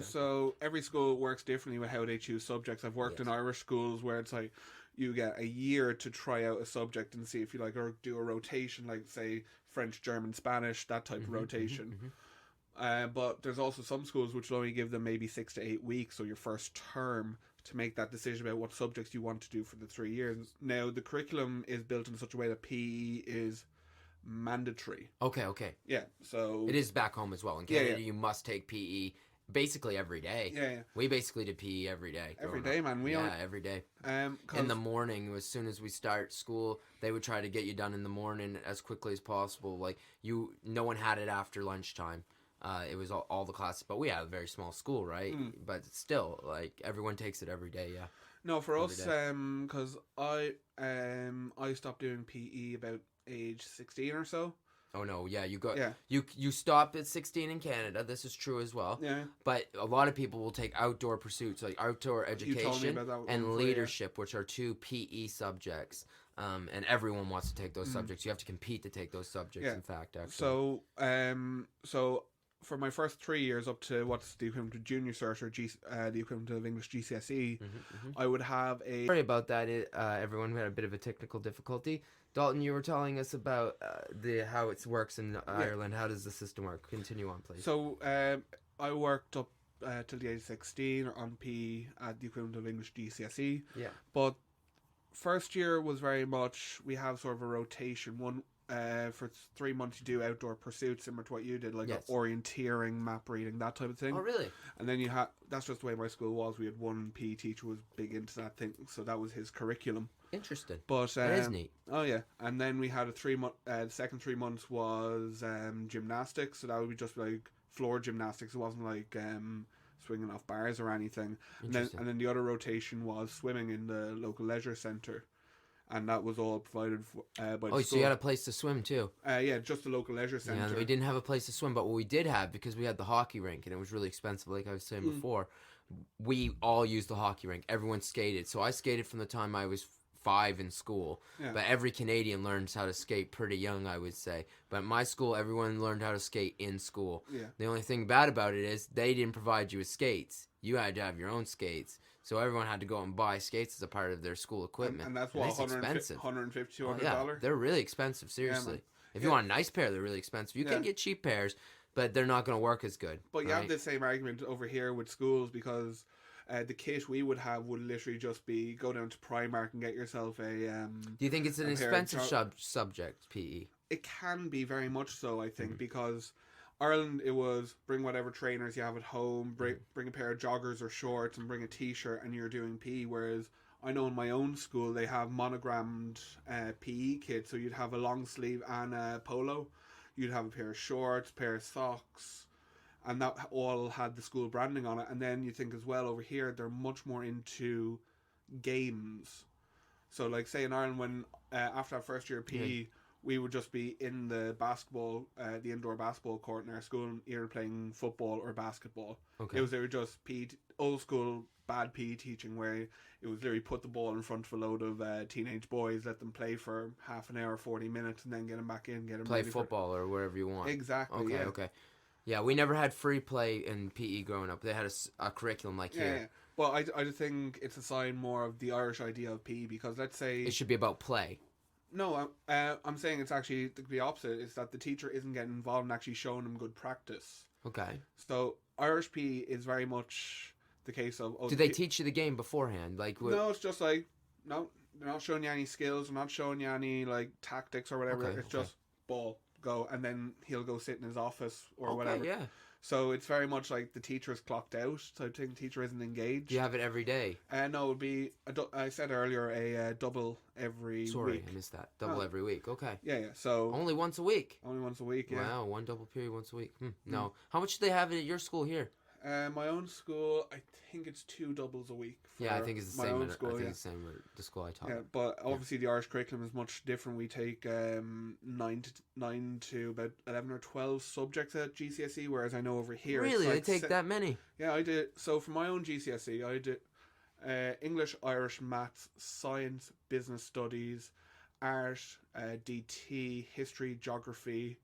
So every school works differently with how they choose subjects. I've worked in Irish schools where it's like you get a year to try out a subject and see if you like, or do a rotation, like say French, German, Spanish, that type of rotation. But there's also some schools which will only give them maybe 6 to 8 weeks, so your first term, to make that decision about what subjects you want to do for the 3 years. Now, the curriculum is built in such a way that PE is mandatory. Okay. Yeah, so it is back home as well. In Canada, you must take PE basically every day. Yeah. We basically did PE every day. Every day, man. Every day. In the morning, as soon as we start school, they would try to get you done in the morning as quickly as possible. Like no one had it after lunchtime. It was all the classes, but we have a very small school, right? But still, like everyone takes it every day. Yeah. No, for us, because I stopped doing PE about age 16 or so. Oh no, yeah, you stop at 16 in Canada. This is true as well. Yeah. But a lot of people will take outdoor pursuits like outdoor education and leadership, which are 2 PE subjects. And everyone wants to take those subjects. You have to compete to take those subjects. In fact, actually. So for my first 3 years up to what's the equivalent of junior cert or the equivalent of English GCSE, I would have a. Sorry about that. Everyone had a bit of a technical difficulty. Dalton, you were telling us about how it works in Ireland. How does the system work? Continue on, please. So I worked up till the age of 16 on PE at the equivalent of English GCSE. Yeah. But first year was very much, we have sort of a rotation. One for 3 months you do outdoor pursuits similar to what you did, like orienteering, map reading, that type of thing. Oh, really? And then that's just the way my school was. We had one PE teacher who was big into that thing, so that was his curriculum. Interesting. But that is neat. Oh yeah, and then we had a 3 month. The second 3 months was gymnastics, so that would be just like floor gymnastics. It wasn't like swinging off bars or anything. And then the other rotation was swimming in the local leisure centre, and that was all provided by the school. So you had a place to swim too? Yeah, just the local leisure centre. Yeah, we didn't have a place to swim, but what we did have, because we had the hockey rink and it was really expensive, like I was saying before, we all used the hockey rink. Everyone skated. So I skated from the time I was 5 in school, but every Canadian learns how to skate pretty young, I would say. But at my school, everyone learned how to skate in school. The only thing bad about it is they didn't provide you with skates. You had to have your own skates, so everyone had to go and buy skates as a part of their school equipment. And that's what, $150, $200? They're really expensive, seriously. If you want a nice pair, they're really expensive. You can get cheap pairs, but they're not going to work as good. But you have the same argument over here with schools, because the kit we would have would literally just be go down to Primark and get yourself a. Do you think it's an expensive subject, PE? It can be very much so, I think, because Ireland, it was bring whatever trainers you have at home, bring a pair of joggers or shorts, and bring a t-shirt, and you're doing PE. Whereas I know in my own school they have monogrammed PE kits, so you'd have a long sleeve and a polo, you'd have a pair of shorts, pair of socks. And that all had the school branding on it. And then you think as well, over here, they're much more into games. So, like, say in Ireland, when after that first year of PE, we would just be in the indoor basketball court in our school, either playing football or basketball. Okay. It was just old school bad PE teaching, where it was literally put the ball in front of a load of teenage boys, let them play for half an hour, 40 minutes, and then get them back in, get them Play ready football or wherever you want. Exactly. Okay, yeah. okay. Yeah, we never had free play in PE growing up. They had a curriculum like Yeah, here. yeah. Well, I just think it's a sign more of the Irish idea of PE, because let's say... It should be about play. No, I'm saying it's actually the opposite. Is that the teacher isn't getting involved in actually showing them good practice. Okay. So Irish PE is very much the case of... Do they teach you the game beforehand? No, it's just like, no, they're not showing you any skills. They're not showing you any tactics or whatever. Okay, it's just ball, go, and then he'll go sit in his office or Okay, whatever. yeah. So it's very much like the teacher's clocked out. So I think the teacher isn't engaged. Do you have it every day? No, it would be, I said earlier, a double every Sorry, week. I missed that. Double every week. Okay. Yeah. So Only once a week? only once a week, yeah. Wow, one double period once a week. No. How much do they have it at your school here? My own school, I think it's 2 doubles a week. Yeah, I think it's the my same. own school, I think yeah. it's the same at the school I taught. Yeah, but obviously the Irish curriculum is much different. We take 9 to about 11 or 12 subjects at GCSE, whereas I know over here Really? it's They take that many? Yeah, I did. So for my own GCSE, I did English, Irish, maths, science, business studies, art, DT, history, geography.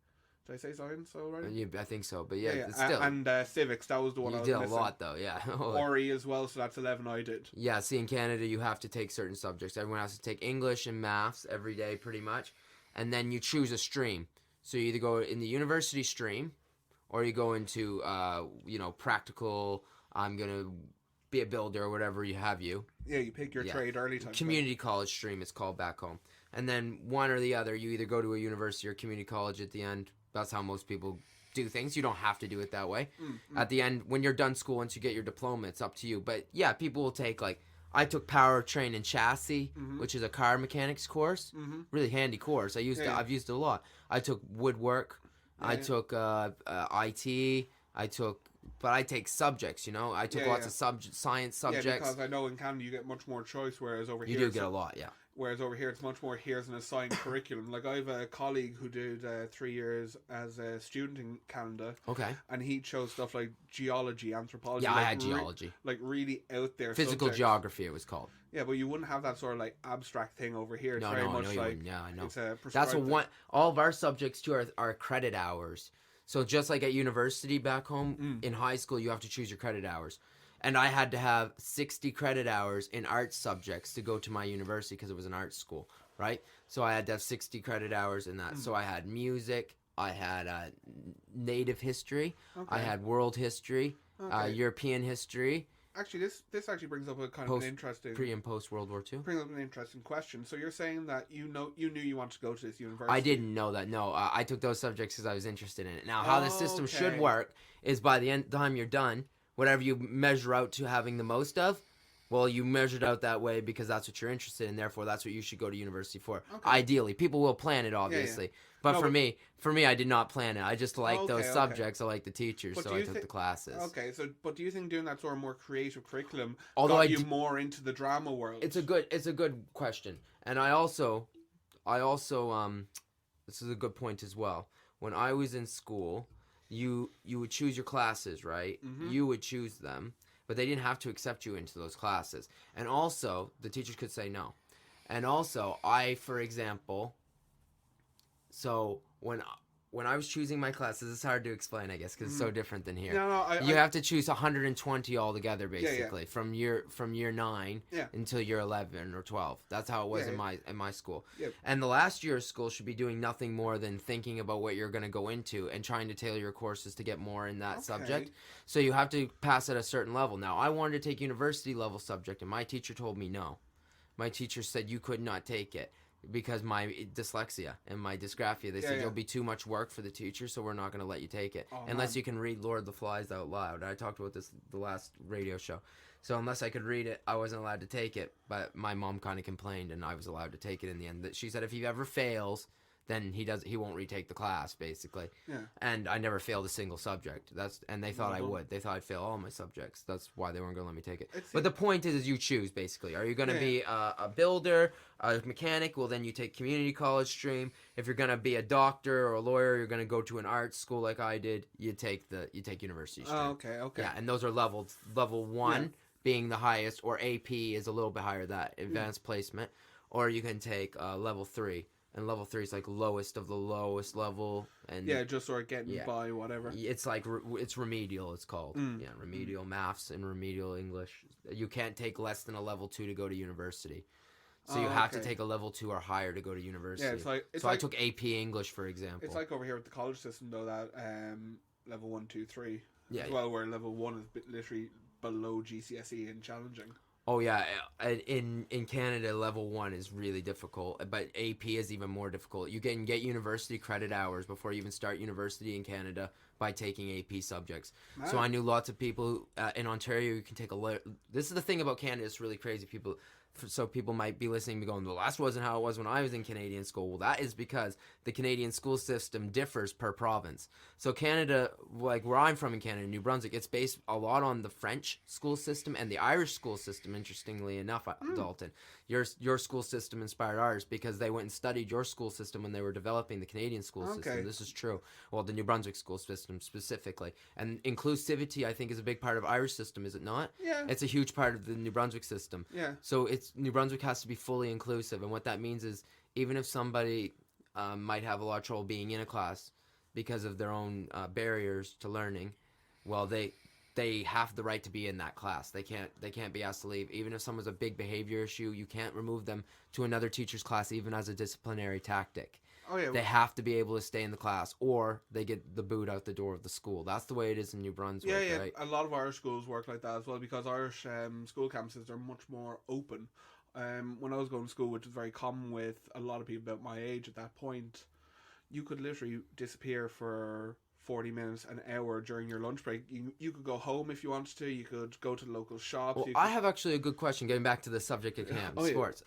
Did I say science already? I think so, but yeah, it's still. And civics, that was the one I You was did a missing. lot, though, yeah. RE as well, so that's 11 I did. Yeah, see, in Canada, you have to take certain subjects. Everyone has to take English and maths every day, pretty much. And then you choose a stream. So you either go in the university stream, or you go into, practical, I'm going to be a builder, or whatever you have you. Yeah, you pick your trade early time. Community college stream, it's called back home. And then one or the other, you either go to a university or community college at the end. That's how most people do things. You don't have to do it that way. At the end, when you're done school, once you get your diploma, it's up to you. But yeah, people will take I took powertrain and chassis, which is a car mechanics course. Really handy course. I've used it a lot. I took woodwork. I took IT. But I take subjects. I took lots of science subjects. Yeah, because I know in Canada you get much more choice, whereas over here you do get a lot. Yeah. Whereas over here, it's much more here's an assigned curriculum. I have a colleague who did 3 years as a student in Canada. Okay. And he chose stuff like geology, anthropology. Yeah, I had geology. Really out there Physical subjects. Geography, it was called. Yeah, but you wouldn't have that sort of abstract thing over here. It's No, very I much know you wouldn't. Yeah, I know. It's a That's prescribed what all of our subjects too are credit hours. So just like at university back home, in high school, you have to choose your credit hours. And I had to have 60 credit hours in art subjects to go to my university because it was an art school, right? So I had to have 60 credit hours in that. So I had music, I had native history, I had world history, European history. Actually, this actually brings up a kind of an interesting... Pre- and post World War II. Brings up an interesting question. So you're saying that you knew you wanted to go to this university? I didn't know that. No, I took those subjects because I was interested in it. Now, how the system should Okay. work is by the time you're done, whatever you measure out to having the most of, well, you measured out that way because that's what you're interested in. Therefore, that's what you should go to university for. Okay. Ideally, people will plan it, obviously. But No, for me, I did not plan it. I just liked those Okay. subjects. I liked the teachers, But so do I you took thi- the classes. Okay, but do you think doing that sort of more creative curriculum Although got I you d- more into the drama world? It's a good question, and I also, this is a good point as well. When I was in school, you would choose your classes, right? You would choose them, but they didn't have to accept you into those classes. And also, the teachers could say no. And also, for example, so when I was choosing my classes, it's hard to explain, I guess, because it's so different than here. You have to choose 120 altogether, basically, from year 9 until year 11 or 12. That's how it was in my school. Yeah. And the last year of school should be doing nothing more than thinking about what you're going to go into and trying to tailor your courses to get more in that subject. So you have to pass at a certain level. Now, I wanted to take university level subject, and my teacher told me no. My teacher said you could not take it because my dyslexia and my dysgraphia. They said you'll be too much work for the teacher, so we're not going to let you take it unless you can read Lord of the Flies out loud. I talked about this the last radio show. So unless I could read it, I wasn't allowed to take it. But my mom kind of complained, and I was allowed to take it in the end. She said if he ever fails, then he won't retake the class, basically. Yeah. And I never failed a single subject. And they thought I Well, would. They thought I'd fail all my subjects. That's why they weren't going to let me take it. It's- But the point is you choose, basically. Are you going to Yeah. be a builder, a mechanic? Well, then you take community college stream. If you're going to be a doctor or a lawyer, you're going to go to an arts school like I did. You take university stream. Oh, okay. Yeah, and those are level 1 being the highest, or AP is a little bit higher than that, advanced placement. Or you can take level 3. And level 3 is like lowest of the lowest level, and Yeah, just sort of getting by, whatever. it's like it's remedial. It's called remedial maths and remedial English. You can't take less than a level 2 to go to university, so you have to take a level 2 or higher to go to university. Yeah, it's like I took AP English, for example. It's like over here with the college system though, that level 1, 2, 3. Yeah, as well, where level 1 is literally below GCSE and challenging. Oh yeah, in Canada, level 1 is really difficult, but AP is even more difficult. You can get university credit hours before you even start university in Canada by taking AP subjects. Wow. So I knew lots of people in Ontario. You can take this is the thing about Canada. It's really crazy. So people might be listening and going, well, that wasn't how it was when I was in Canadian school. Well, that is because the Canadian school system differs per province. So Canada, like where I'm from in Canada, New Brunswick, it's based a lot on the French school system and the Irish school system, interestingly enough, Dalton. Your school system inspired ours because they went and studied your school system when they were developing the Canadian school system. This is true. Well, the New Brunswick school system specifically. And inclusivity, I think, is a big part of Irish system, is it not? Yeah. It's a huge part of the New Brunswick system. Yeah. So New Brunswick has to be fully inclusive, and what that means is even if somebody might have a lot of trouble being in a class because of their own barriers to learning, well, they have the right to be in that class. They can't be asked to leave. Even if someone's a big behavior issue, you can't remove them to another teacher's class, even as a disciplinary tactic. Oh yeah. They have to be able to stay in the class, or they get the boot out the door of the school. That's the way it is in New Brunswick. Yeah, right? A lot of Irish schools work like that as well, because Irish school campuses are much more open. When I was going to school, which was very common with a lot of people about my age at that point, you could literally disappear for 40 minutes, an hour during your lunch break. You could go home if you wanted to. You could go to the local shops. Well, I have actually a good question. Getting back to the subject at hand, sports.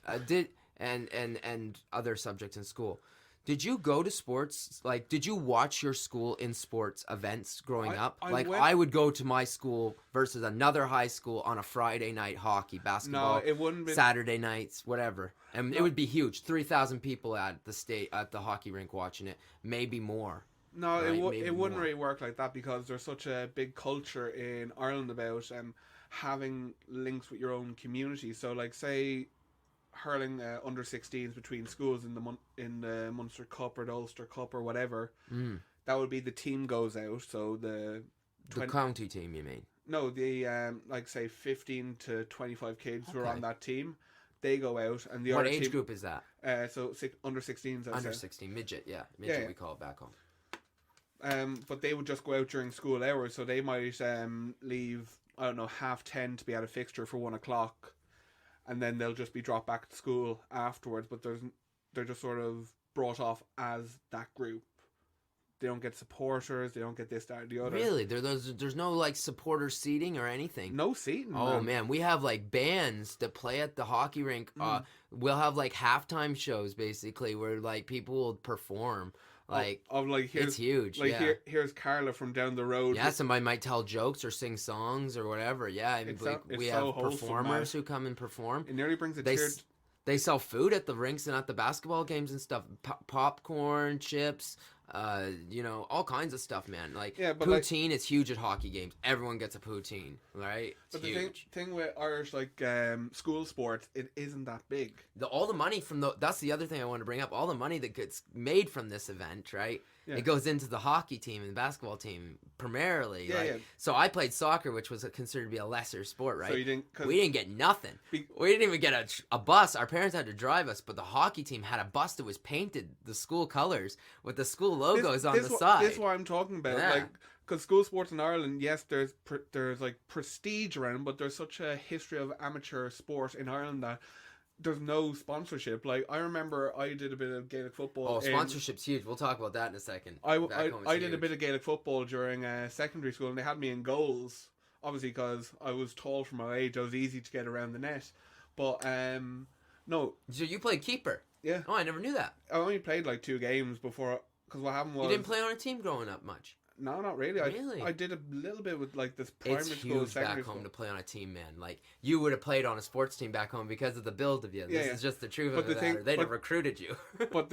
And other subjects in school. Did you go to sports? Like, did you watch your school in sports events growing up? I would go to my school versus another high school on a Friday night hockey, basketball. No, it wouldn't be Saturday nights, whatever. And it would be huge. 3,000 people at the hockey rink watching it, maybe more. No, right? it wouldn't really work like that, because there's such a big culture in Ireland about having links with your own community. So, like, say hurling under 16s between schools in the Munster Cup or the Ulster Cup or whatever, that would be the team goes out. So the county team, you mean? No, the like say 15 to 25 kids who are on that team, they go out, and the what other age team, group is that? So under 16s. Under 16, midget, midget. We call it back home. But they would just go out during school hours, so they might leave, I don't know, 10:30 to be at a fixture for 1 o'clock, and then they'll just be dropped back to school afterwards. But they're just sort of brought off as that group. They don't get supporters. They don't get this, that, or the other. Really? There's no like supporter seating or anything. No seating. Oh man, we have like bands that play at the hockey rink. We'll have like halftime shows basically where like people will perform. Like, it's huge. Like here's Carla from down the road. Yeah, somebody might tell jokes or sing songs or whatever. Yeah, I mean, we have performers who come and perform. It nearly brings a tear. They sell food at the rinks and at the basketball games and stuff. Popcorn, chips, all kinds of stuff, man. Like, poutine is huge at hockey games. Everyone gets a poutine, right? It's but huge. The thing with Irish, school sports, it isn't that big. All the money that's the other thing I want to bring up. All the money that gets made from this event, right? Yeah. It goes into the hockey team and the basketball team primarily. Yeah. So I played soccer, which was considered to be a lesser sport, right? So we didn't get nothing. We didn't even get a bus. Our parents had to drive us, but the hockey team had a bus that was painted the school colors with the school logos on the side. This is what I'm talking about. Yeah. Because school sports in Ireland, yes, there's prestige around, but there's such a history of amateur sport in Ireland that there's no sponsorship. Like, I remember I did a bit of Gaelic football. Oh, sponsorship's huge. We'll talk about that in a second. I did a bit of Gaelic football during secondary school, and they had me in goals. Obviously, because I was tall for my age, I was easy to get around the net. But no. So you played keeper? Yeah. Oh, I never knew that. I only played like 2 games before, because what happened was... You didn't play on a team growing up much? No, not really. Really? I did a little bit with like this primary It's school, huge secondary back school. home to play on a team, man. Like, you would have played on a sports team back home because of the build of you. This is just the truth But of the the thing- matter. They'd but- have recruited you. But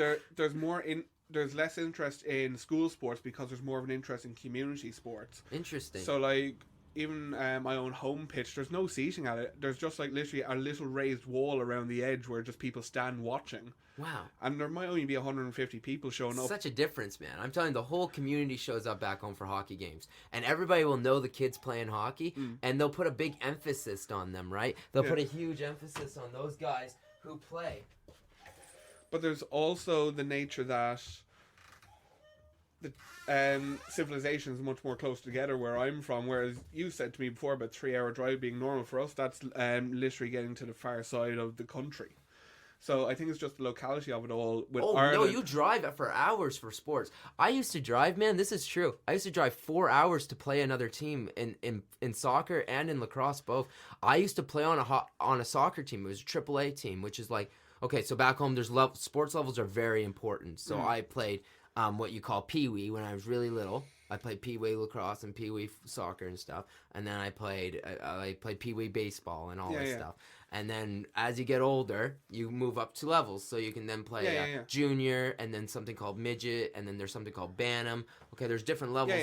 there's less interest in school sports because there's more of an interest in community sports. Interesting. So like even my own home pitch, there's no seating at it. There's just like literally a little raised wall around the edge where just people stand watching. Wow. And there might only be 150 people showing up. Such a difference, man. I'm telling you, the whole community shows up back home for hockey games. And everybody will know the kids playing hockey, and they'll put a big emphasis on them, right? They'll put a huge emphasis on those guys who play. But there's also the nature that the civilization is much more close together where I'm from, whereas you said to me before about 3-hour drive being normal for us. That's literally getting to the far side of the country. So I think it's just the locality of it all. With Ireland. No, you drive for hours for sports. I used to drive, man, this is true. I used to drive 4 hours to play another team in soccer and in lacrosse both. I used to play on a soccer team. It was a AAA team, which is like, okay, so back home, sports levels are very important. So I played what you call pee-wee when I was really little. I played pee-wee lacrosse and pee-wee soccer and stuff. And then I played pee-wee baseball and all this stuff. And then as you get older, you move up 2 levels. So you can then play junior and then something called midget. And then there's something called bantam. Okay, there's different levels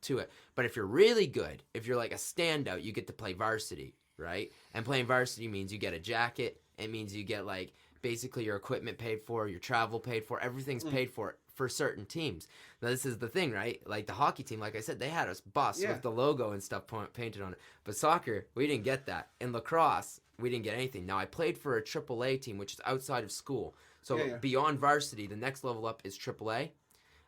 to it. But if you're really good, if you're like a standout, you get to play varsity, right? And playing varsity means you get a jacket. It means you get like basically your equipment paid for, your travel paid for, everything's paid for certain teams. Now this is the thing, right? Like the hockey team, like I said, they had us bus with the logo and stuff painted on it. But soccer, we didn't get that. In lacrosse, we didn't get anything. Now I played for a AAA team, which is outside of school. So beyond varsity, the next level up is AAA.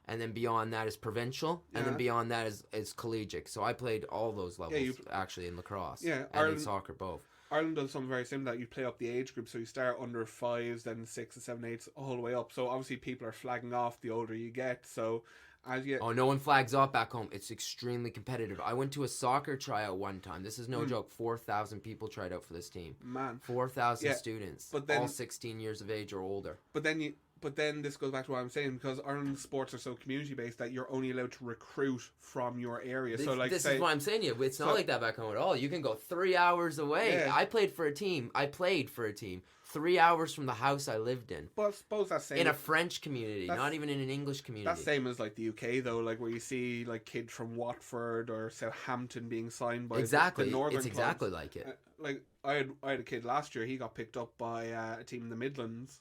And then beyond that is provincial, and then beyond that is collegiate. So I played all those levels actually in lacrosse and in soccer both. Ireland does something very similar. That you play up the age group, so you start under 5s, then 6s, 7s, 8s, all the way up. So obviously people are flagging off the older you get. So as you no one flags off back home. It's extremely competitive. I went to a soccer tryout one time. This is no joke. 4,000 people tried out for this team. Man, 4,000 students, but then, all 16 years of age or older. But then this goes back to what I'm saying, because Ireland's sports are so community based that you're only allowed to recruit from your area. So like this is what I'm saying to you. It's not like that back home at all. You can go 3 hours away. Yeah. I played for a team 3 hours from the house I lived in. But I suppose that's same in a French community, not even in an English community. That's same as like the UK though, like where you see like kids from Watford or Southampton being signed by the northern It's exactly clubs. like it. Like I had a kid last year. He got picked up by a team in the Midlands.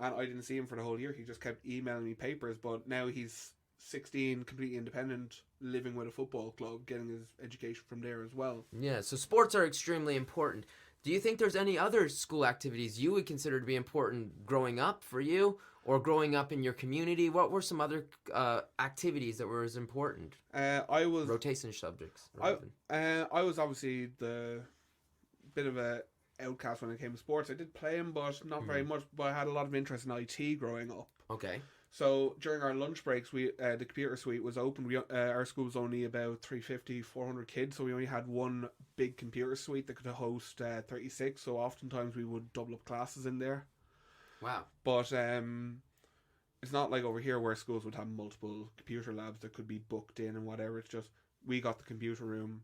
And I didn't see him for the whole year. He just kept emailing me papers. But now he's 16, completely independent, living with a football club, getting his education from there as well. Yeah, so sports are extremely important. Do you think there's any other school activities you would consider to be important growing up for you or growing up in your community? What were some other activities that were as important? I was... Rotation subjects. I was obviously the bit of a outcast when it came to sports. I did play them, but not very much. But I had a lot of interest in IT growing up. Okay. So during our lunch breaks, the computer suite was open. Our school was only about 350, 400 kids, so we only had one big computer suite that could host 36. So oftentimes we would double up classes in there. Wow. But it's not like over here where schools would have multiple computer labs that could be booked in and whatever. It's just we got the computer room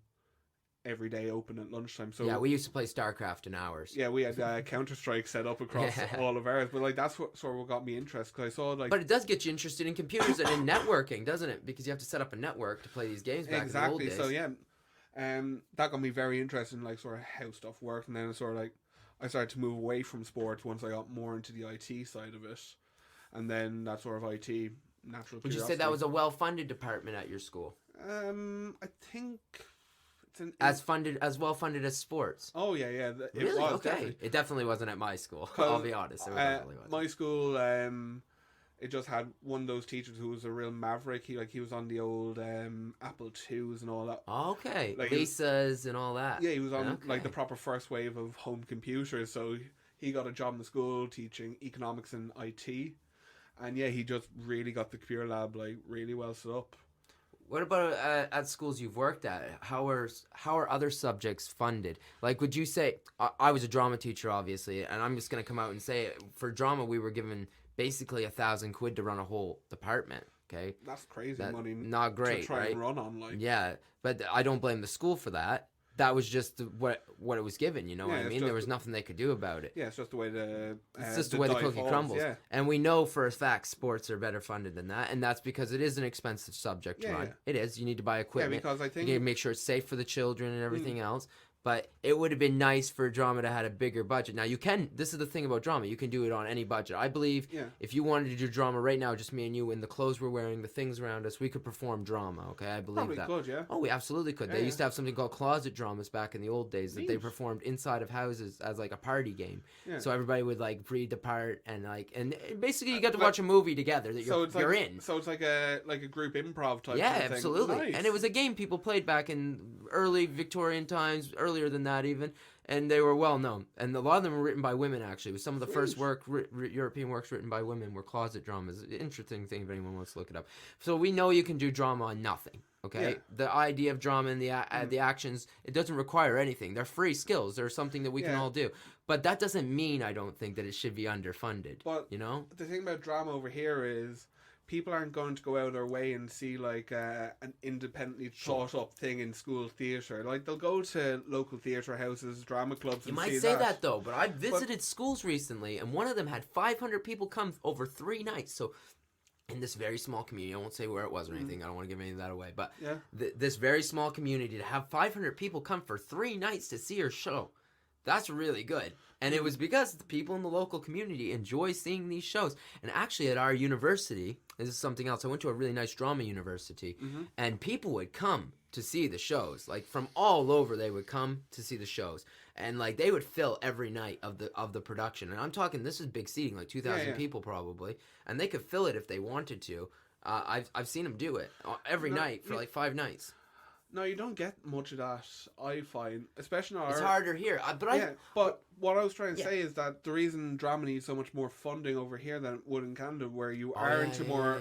every day open at lunchtime. So yeah, we used to play StarCraft in hours. Yeah, we had Counter-Strike set up across all of ours. But like that's what sort of got me interested, because I saw like. But it does get you interested in computers and in networking, doesn't it? Because you have to set up a network to play these games back in the old days. So yeah, that got me very interested in like sort of how stuff worked, and then sort of like I started to move away from sports once I got more into the IT side of it, and then that sort of IT natural. Would you say that was a well-funded department at your school? I think. As well funded as sports. Oh yeah. It really? was, okay. Definitely. It definitely wasn't at my school. I'll be honest. It definitely wasn't. My school, it just had one of those teachers who was a real maverick. He was on the old Apple IIs and all that. Okay, like Lisa's and all that. Yeah, he was on like the proper first wave of home computers. So he got a job in the school teaching economics and IT, and yeah, he just really got the computer lab like really well set up. What about at schools you've worked at? How are other subjects funded? Like, would you say I was a drama teacher, obviously, and I'm just gonna come out and say for drama we were given basically £1,000 to run a whole department. Okay, That's crazy money. Not great, to try right? and run on, like. Yeah, but I don't blame the school for that. That was just what it was given. You know what I mean? There was nothing they could do about it. Yeah, it's just the way it's just the way the cookie crumbles. Yeah. And we know for a fact sports are better funded than that, and that's because it is an expensive subject to run. Yeah. It is. You need to buy equipment. Yeah, because I think you need to make sure it's safe for the children and everything else. But it would have been nice for drama to have a bigger budget. Now, this is the thing about drama. You can do it on any budget. I believe if you wanted to do drama right now, just me and you, in the clothes we're wearing, the things around us, we could perform drama, okay? I believe that. Probably could, yeah. Oh, we absolutely could. They used to have something called closet dramas back in the old days that they performed inside of houses as like a party game. Yeah. So everybody would like read the part and basically you got to watch a movie together that you're in. So it's like a group improv type Yeah, sort of thing. absolutely. Nice. And it was a game people played back in early Victorian times, earlier than that even. And they were well known, and a lot of them were written by women. Actually, it was some of the first European works written by women were closet dramas. Interesting thing if anyone wants to look it up. So we know you can do drama on nothing. Okay, the idea of drama and the actions, it doesn't require anything. They're free skills. They're something that we can all do. But that doesn't mean I don't think that it should be underfunded. But you know, the thing about drama over here is, people aren't going to go out of their way and see like an independently thought up thing in school theatre. Like they'll go to local theatre houses, drama clubs. You and might see say that though, but I visited schools recently, and one of them had 500 people come over 3 nights. So in this very small community, I won't say where it was or anything. I don't want to give any of that away. But this very small community, to have 500 people come for 3 nights to see your show, that's really good. And it was because the people in the local community enjoy seeing these shows. And actually at our university, this is something else. I went to a really nice drama university, and people would come to see the shows. Like from all over, they would come to see the shows. And like they would fill every night of the production. And I'm talking, this is big seating, like 2,000 people probably. And they could fill it if they wanted to. I've seen them do it every night for like 5 nights. No, you don't get much of that, I find. Especially in It's harder here. But what I was trying to say is that the reason drama needs so much more funding over here than it would in Canada, where you are into more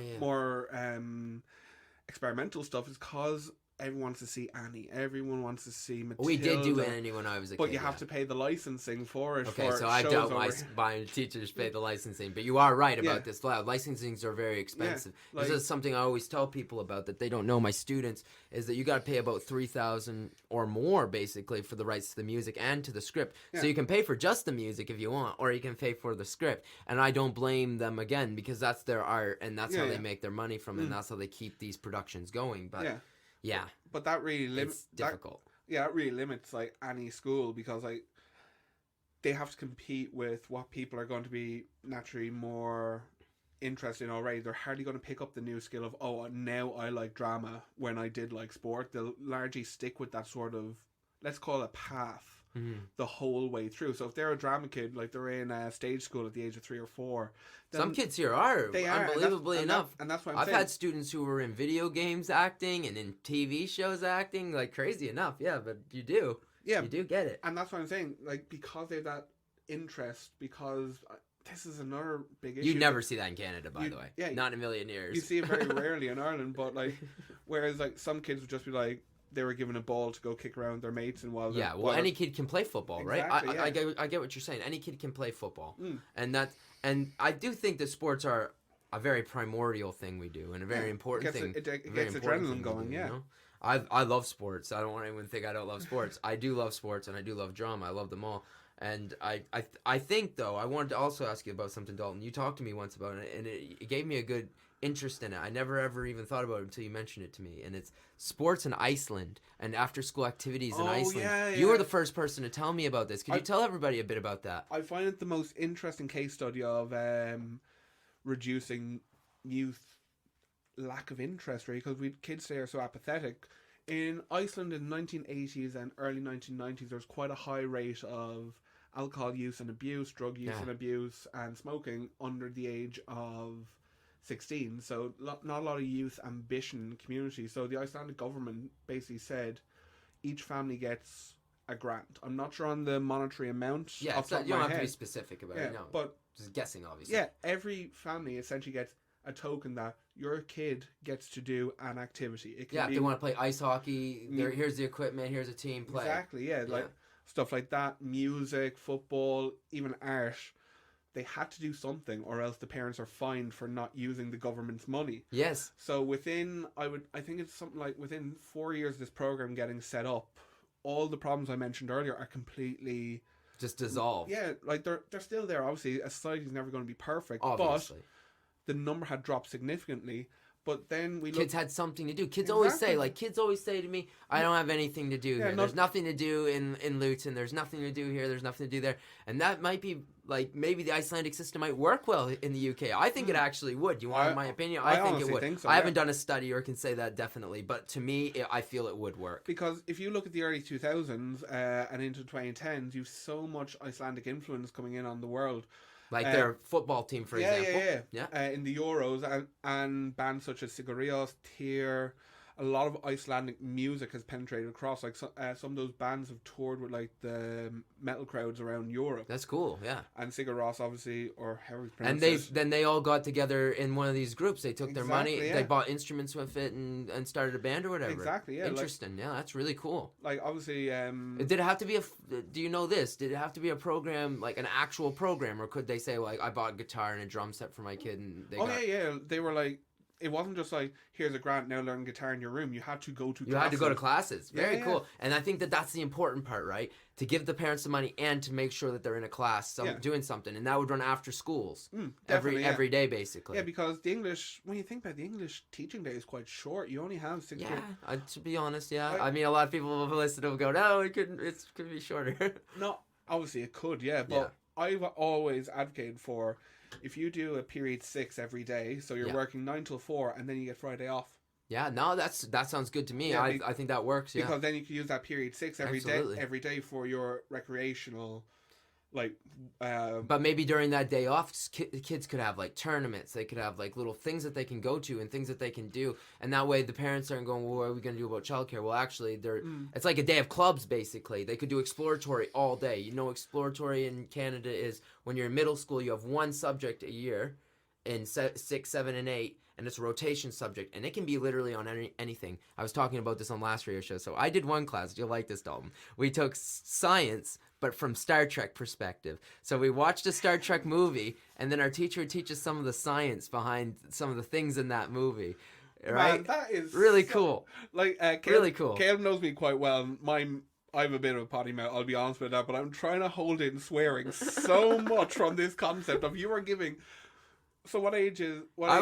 experimental stuff, is because everyone wants to see Annie. Everyone wants to see Matilda. We did do Annie when I was a kid. But you have to pay the licensing for it. Okay, so I doubt my teachers pay the licensing. But you are right about this. Licensings are very expensive. Yeah, this is something I always tell people about that they don't know, my students, is that you got to pay about $3,000 or more, basically, for the rights to the music and to the script. Yeah. So you can pay for just the music if you want, or you can pay for the script. And I don't blame them, again, because that's their art, and that's how they make their money from it, and that's how they keep these productions going. But yeah, but that really limits. It's difficult. That really limits like any school, because like they have to compete with what people are going to be naturally more interested in already. They're hardly going to pick up the new skill of, oh, now I like drama when I did like sport. They'll largely stick with that sort of, let's call it, path the whole way through. So if they're a drama kid, like they're in stage school at the age of 3 or 4, some kids here are, unbelievably enough. And that's what I've had students who were in video games acting and in TV shows acting, like crazy enough. Yeah, but you do. Yeah, you do get it. And that's what I'm saying. Like, because they have that interest, because this is another big issue. You never see that in Canada, by the way. Yeah, not in a million years. You see it very rarely in Ireland, but like, whereas like some kids would just be like, they were given a ball to go kick around their mates, and any kid can play football, exactly, right? I get what you're saying. Any kid can play football, and I do think that sports are a very primordial thing we do, and a very important thing. It gets adrenaline going. You know? I love sports. I don't want anyone to think I don't love sports. I do love sports, and I do love drama. I love them all. And I think, though, I wanted to also ask you about something, Dalton. You talked to me once about it, and it gave me a good interest in it. I never ever even thought about it until you mentioned it to me. And it's sports in Iceland and after school activities in Iceland. Yeah. You were the first person to tell me about this. Could you tell everybody a bit about that? I find it the most interesting case study of reducing youth lack of interest, really, because kids today are so apathetic. In Iceland in the 1980s and early 1990s, there was quite a high rate of alcohol use and abuse, drug use and abuse, and smoking under the age of 16. So not a lot of youth ambition in the community. So the Icelandic government basically said each family gets a grant. I'm not sure on the monetary amount. Yeah, you don't have to be specific about it. No, but just guessing, obviously. Yeah, every family essentially gets a token that your kid gets to do an activity. It can Yeah, if be they want to play ice hockey, here's the equipment, here's a team play. exactly, yeah, like stuff like that, music, football, even art. They had to do something, or else the parents are fined for not using the government's money. Yes. So I think it's something like within 4 years of this program getting set up, all the problems I mentioned earlier are completely just dissolved. Yeah, like they're still there. Obviously, a society's never going to be perfect, Obviously. but the number had dropped significantly. But then kids had something to do. Kids always say to me, I don't have anything to do here. There's nothing to do in Luton. There's nothing to do here. There's nothing to do there. And that might be, like, maybe the Icelandic system might work well in the UK. I think it actually would. You want my opinion? I think it would. Think so, I haven't done a study or can say that definitely. But to me, I feel it would work. Because if you look at the early 2000s and into 2010s, you've so much Icelandic influence coming in on the world. Like their football team, for example. Yeah. In the Euros, and bands such as Sigurðs, Tyr, a lot of Icelandic music has penetrated across. Like some of those bands have toured with like the metal crowds around Europe. That's cool, yeah. And Sigurðs, obviously, or how we pronounce it. And then they all got together in one of these groups. They took their money, they bought instruments with it, and started a band or whatever. Exactly, yeah. Interesting, yeah. That's really cool. Like obviously, did it have to be do you know this? Did it have to be a program, like an actual program, or could they say like I bought a guitar and a drum set for my kid and they they were like. It wasn't just like, here's a grant, now learn guitar in your room. You had to go to classes. You had to go to classes. Very cool. And I think that's the important part, right? To give the parents the money and to make sure that they're in a class doing something. And that would run after schools. Every day, basically. Yeah, because the English, when you think about it, the English teaching day is quite short. You only have 6 days. To be honest, I mean, a lot of people will listen to it and go, no, it could be shorter. No, obviously it could, but I've always advocated for... If you do a period 6 every day, so you're working 9 till 4, and then you get Friday off. Yeah, no, that sounds good to me. Yeah, I think that works. Yeah, because then you can use that period 6 every day for your recreational, like. But maybe during that day off, kids could have like tournaments. They could have like little things that they can go to and things that they can do, and that way the parents aren't going, well, what are we going to do about childcare? Well, actually, it's like a day of clubs basically. They could do exploratory all day. You know, exploratory in Canada is when you're in middle school, you have one subject a year, in 6, 7, and 8. And it's a rotation subject, and it can be literally on anything. I was talking about this on last radio show, so I did one class. You'll like this, Dalton. We took science, but from Star Trek perspective. So we watched a Star Trek movie, and then our teacher would teach us some of the science behind some of the things in that movie. Right? Man, that is really cool. Like, really cool. Caleb knows me quite well. I have a bit of a potty mouth, I'll be honest with that, but I'm trying to hold in swearing so much from this concept of you are giving... So what age is... I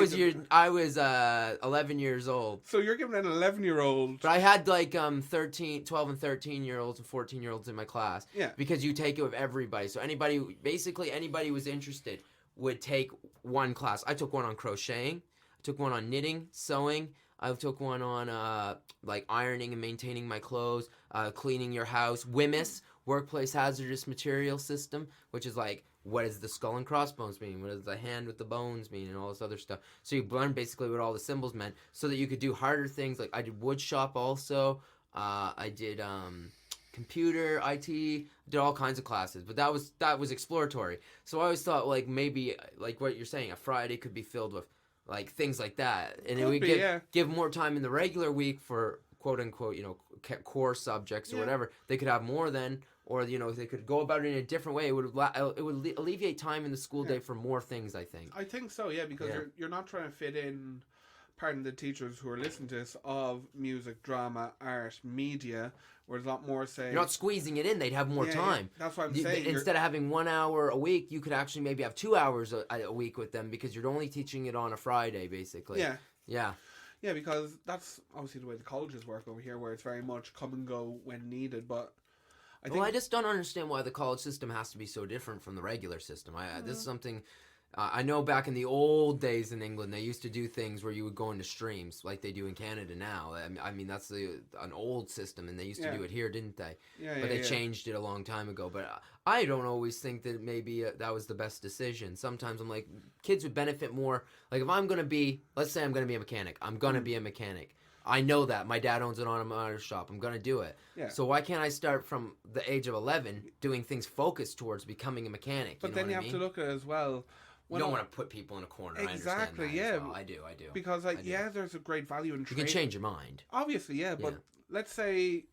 was 11 years old. So you're giving an 11-year-old... But I had like 12 and 13-year-olds and 14-year-olds in my class. Yeah. Because you take it with everybody. So anybody who was interested would take one class. I took one on crocheting. I took one on knitting, sewing. I took one on like ironing and maintaining my clothes, cleaning your house, WHMIS, Workplace Hazardous Material System, which is like... What does the skull and crossbones mean? What does the hand with the bones mean? And all this other stuff. So you learn basically what all the symbols meant so that you could do harder things. Like I did wood shop also. I did computer, IT, did all kinds of classes. But that was exploratory. So I always thought like maybe like what you're saying, a Friday could be filled with like things like that. And it would give more time in the regular week for quote unquote, core subjects or whatever. They could have more than... Or, they could go about it in a different way. It would alleviate time in the school day for more things, I think. I think so, yeah, because you're not trying to fit in, pardon the teachers who are listening to this, of music, drama, art, media, where there's a lot more saying... You're not squeezing it in. They'd have more time. Yeah. That's what I'm saying. Instead of having 1 hour a week, you could actually maybe have 2 hours a week with them because you're only teaching it on a Friday, basically. Yeah. Yeah. Yeah, because that's obviously the way the colleges work over here, where it's very much come and go when needed, but... I just don't understand why the college system has to be so different from the regular system. This is something... I know back in the old days in England, they used to do things where you would go into streams like they do in Canada now. I mean, that's an old system, and they used to do it here, didn't they? But they changed it a long time ago. But I don't always think that maybe that was the best decision. Sometimes I'm like, kids would benefit more. Like if I'm going to be... Let's say I'm going to be a mechanic. I'm going to be a mechanic. I know that. My dad owns an automotive shop. I'm going to do it. Yeah. So why can't I start from the age of 11 doing things focused towards becoming a mechanic? But then you have to look at it as well. You don't want to put people in a corner. Exactly, I understand that as well. I do. Because there's a great value in You training. can change your mind. Obviously, yeah, but let's say,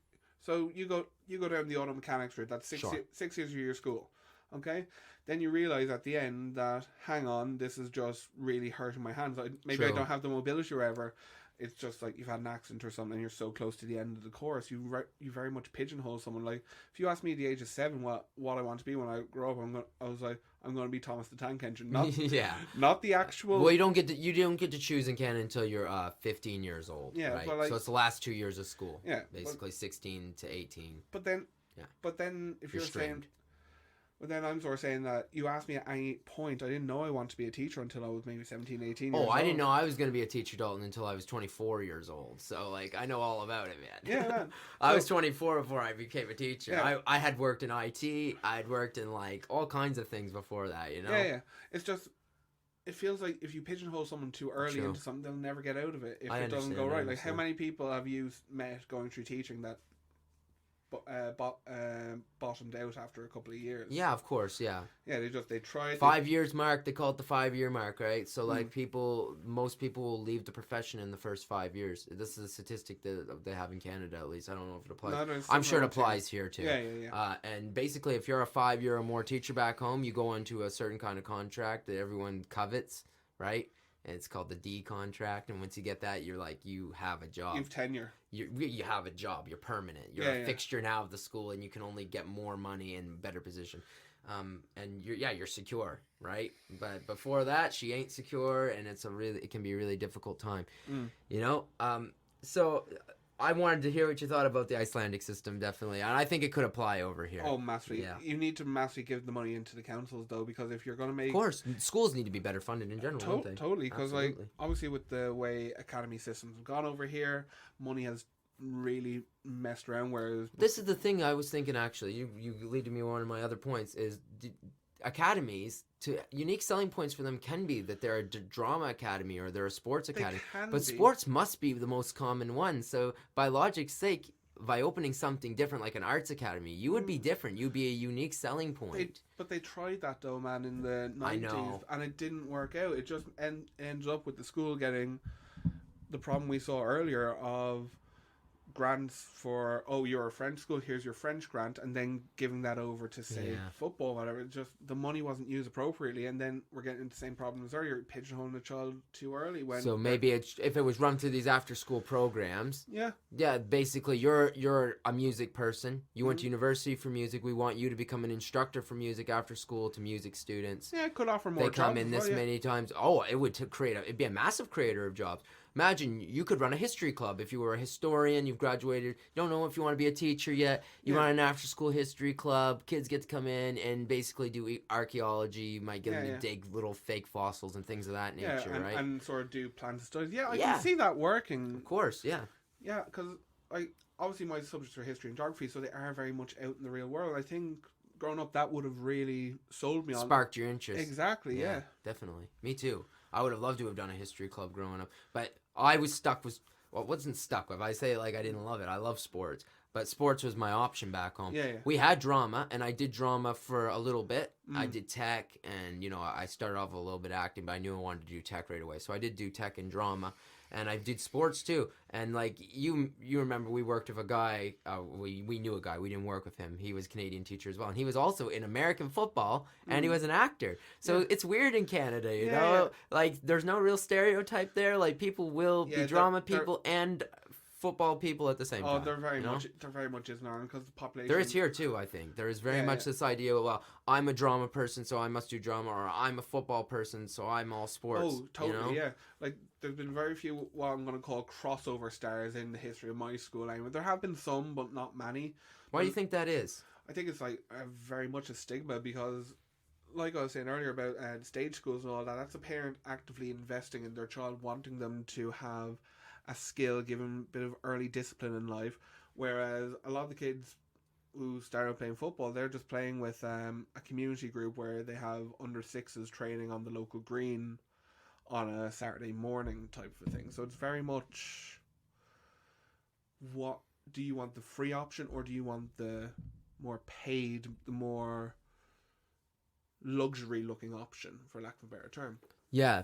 so you go down the auto mechanics route. That's 6 years of your school, okay? Then you realize at the end that, hang on, this is just really hurting my hands. Maybe I don't have the mobility or whatever. It's just like you've had an accident or something and you're so close to the end of the course. You very much pigeonhole someone. Like, if you ask me at the age of 7 what I want to be when I grow up, I'm going to be Thomas the Tank Engine. Not, not the actual... Well, you don't get to choose in Canada until you're 15 years old, right? But so it's the last 2 years of school. Yeah. Basically 16 to 18. But then if you're saying... But then I'm sort of saying that you asked me at any point, I didn't know I wanted to be a teacher until I was maybe 17, 18 years old. I didn't know I was going to be a teacher adult until I was 24 years old. So, like, I know all about it, man. Yeah, man. I was 24 before I became a teacher. Yeah. I had worked in IT. I'd worked in, like, all kinds of things before that, you know? Yeah. It's just, it feels like if you pigeonhole someone too early into something, they'll never get out of it if it doesn't go right. Like, how many people have you met going through teaching that bottomed out after a couple of years? Yeah, of course, yeah. Yeah, they tried. 5 years mark, they call it the 5-year mark, right? So, like, most people will leave the profession in the first 5 years. This is a statistic that they have in Canada, at least. I don't know if it applies. No, I'm sure it applies here, too. Yeah. And basically, if you're a 5-year or more teacher back home, you go into a certain kind of contract that everyone covets, right? And it's called the D contract, and once you get that, you're like, you have a job. You have tenure. You have a job. You're permanent. You're a fixture now of the school, and you can only get more money and better position. And you're secure, right? But before that, she ain't secure, and it can be a really difficult time, you know. So I wanted to hear what you thought about the Icelandic system, definitely. And I think it could apply over here. Oh, massively. Yeah. You need to massively give the money into the councils, though, because if you're going to make... Of course. Schools need to be better funded in general, don't they? Totally, because, like, obviously with the way academy systems have gone over here, money has really messed around, whereas... This is the thing I was thinking, actually. You lead to me one of my other points, is... academies, unique selling points for them can be that they're a drama academy or they're a sports academy, but sports must be the most common one. So by logic's sake, by opening something different like an arts academy, you would be different. You'd be a unique selling point. But they tried that though, man, in the 90s, and it didn't work out. It just ends up with the school getting the problem we saw earlier of grants for, you're a French school, here's your French grant, and then giving that over to say football, whatever. It just, the money wasn't used appropriately, and then we're getting into the same problem as earlier, pigeonholing a child too early. So maybe if it was run through these after school programs, basically you're a music person, you went to university for music, we want you to become an instructor for music after school to music students. It could offer more jobs. They come in this many times. It would it'd be a massive creator of jobs. Imagine you could run a history club if you were a historian, you've graduated, you don't know if you want to be a teacher yet, you run an after-school history club, kids get to come in and basically do archaeology, you might get them to dig little fake fossils and things of that nature, right? And sort of do plans and studies. I can see that working. Of course, yeah. Yeah, because obviously my subjects are history and geography, so they are very much out in the real world. I think growing up that would have really sold me on. Sparked your interest. Exactly, yeah. Definitely. Me too. I would have loved to have done a history club growing up, but I was stuck with, wasn't stuck with, I say it like I didn't love it. I love sports, but sports was my option back home. Yeah. We had drama, and I did drama for a little bit. I did tech, and, I started off a little bit acting, but I knew I wanted to do tech right away. So I did do tech and drama, and I did sports too. And, like, you remember we worked with a guy, we knew a guy, we didn't work with him. He was a Canadian teacher as well, and he was also in American football, and he was an actor. So it's weird in Canada, you know? Like, there's no real stereotype there. Like, people will be drama people and football people at the same time. There very much is now, because the population... There is here too, I think. There is very much this idea, well, I'm a drama person, so I must do drama, or I'm a football person, so I'm all sports. Oh, totally, yeah. Like, there's been very few, what I'm going to call crossover stars in the history of my school. Anyway, there have been some, but not many. Why do you think that is? I think it's like very much a stigma, because like I was saying earlier about stage schools and all that, that's a parent actively investing in their child, wanting them to have a skill, given a bit of early discipline in life, whereas a lot of the kids who start out playing football, they're just playing with a community group where they have under sixes training on the local green on a Saturday morning type of thing. So it's very much, what do you want, the free option, or do you want the more paid, the more luxury looking option, for lack of a better term. Yeah.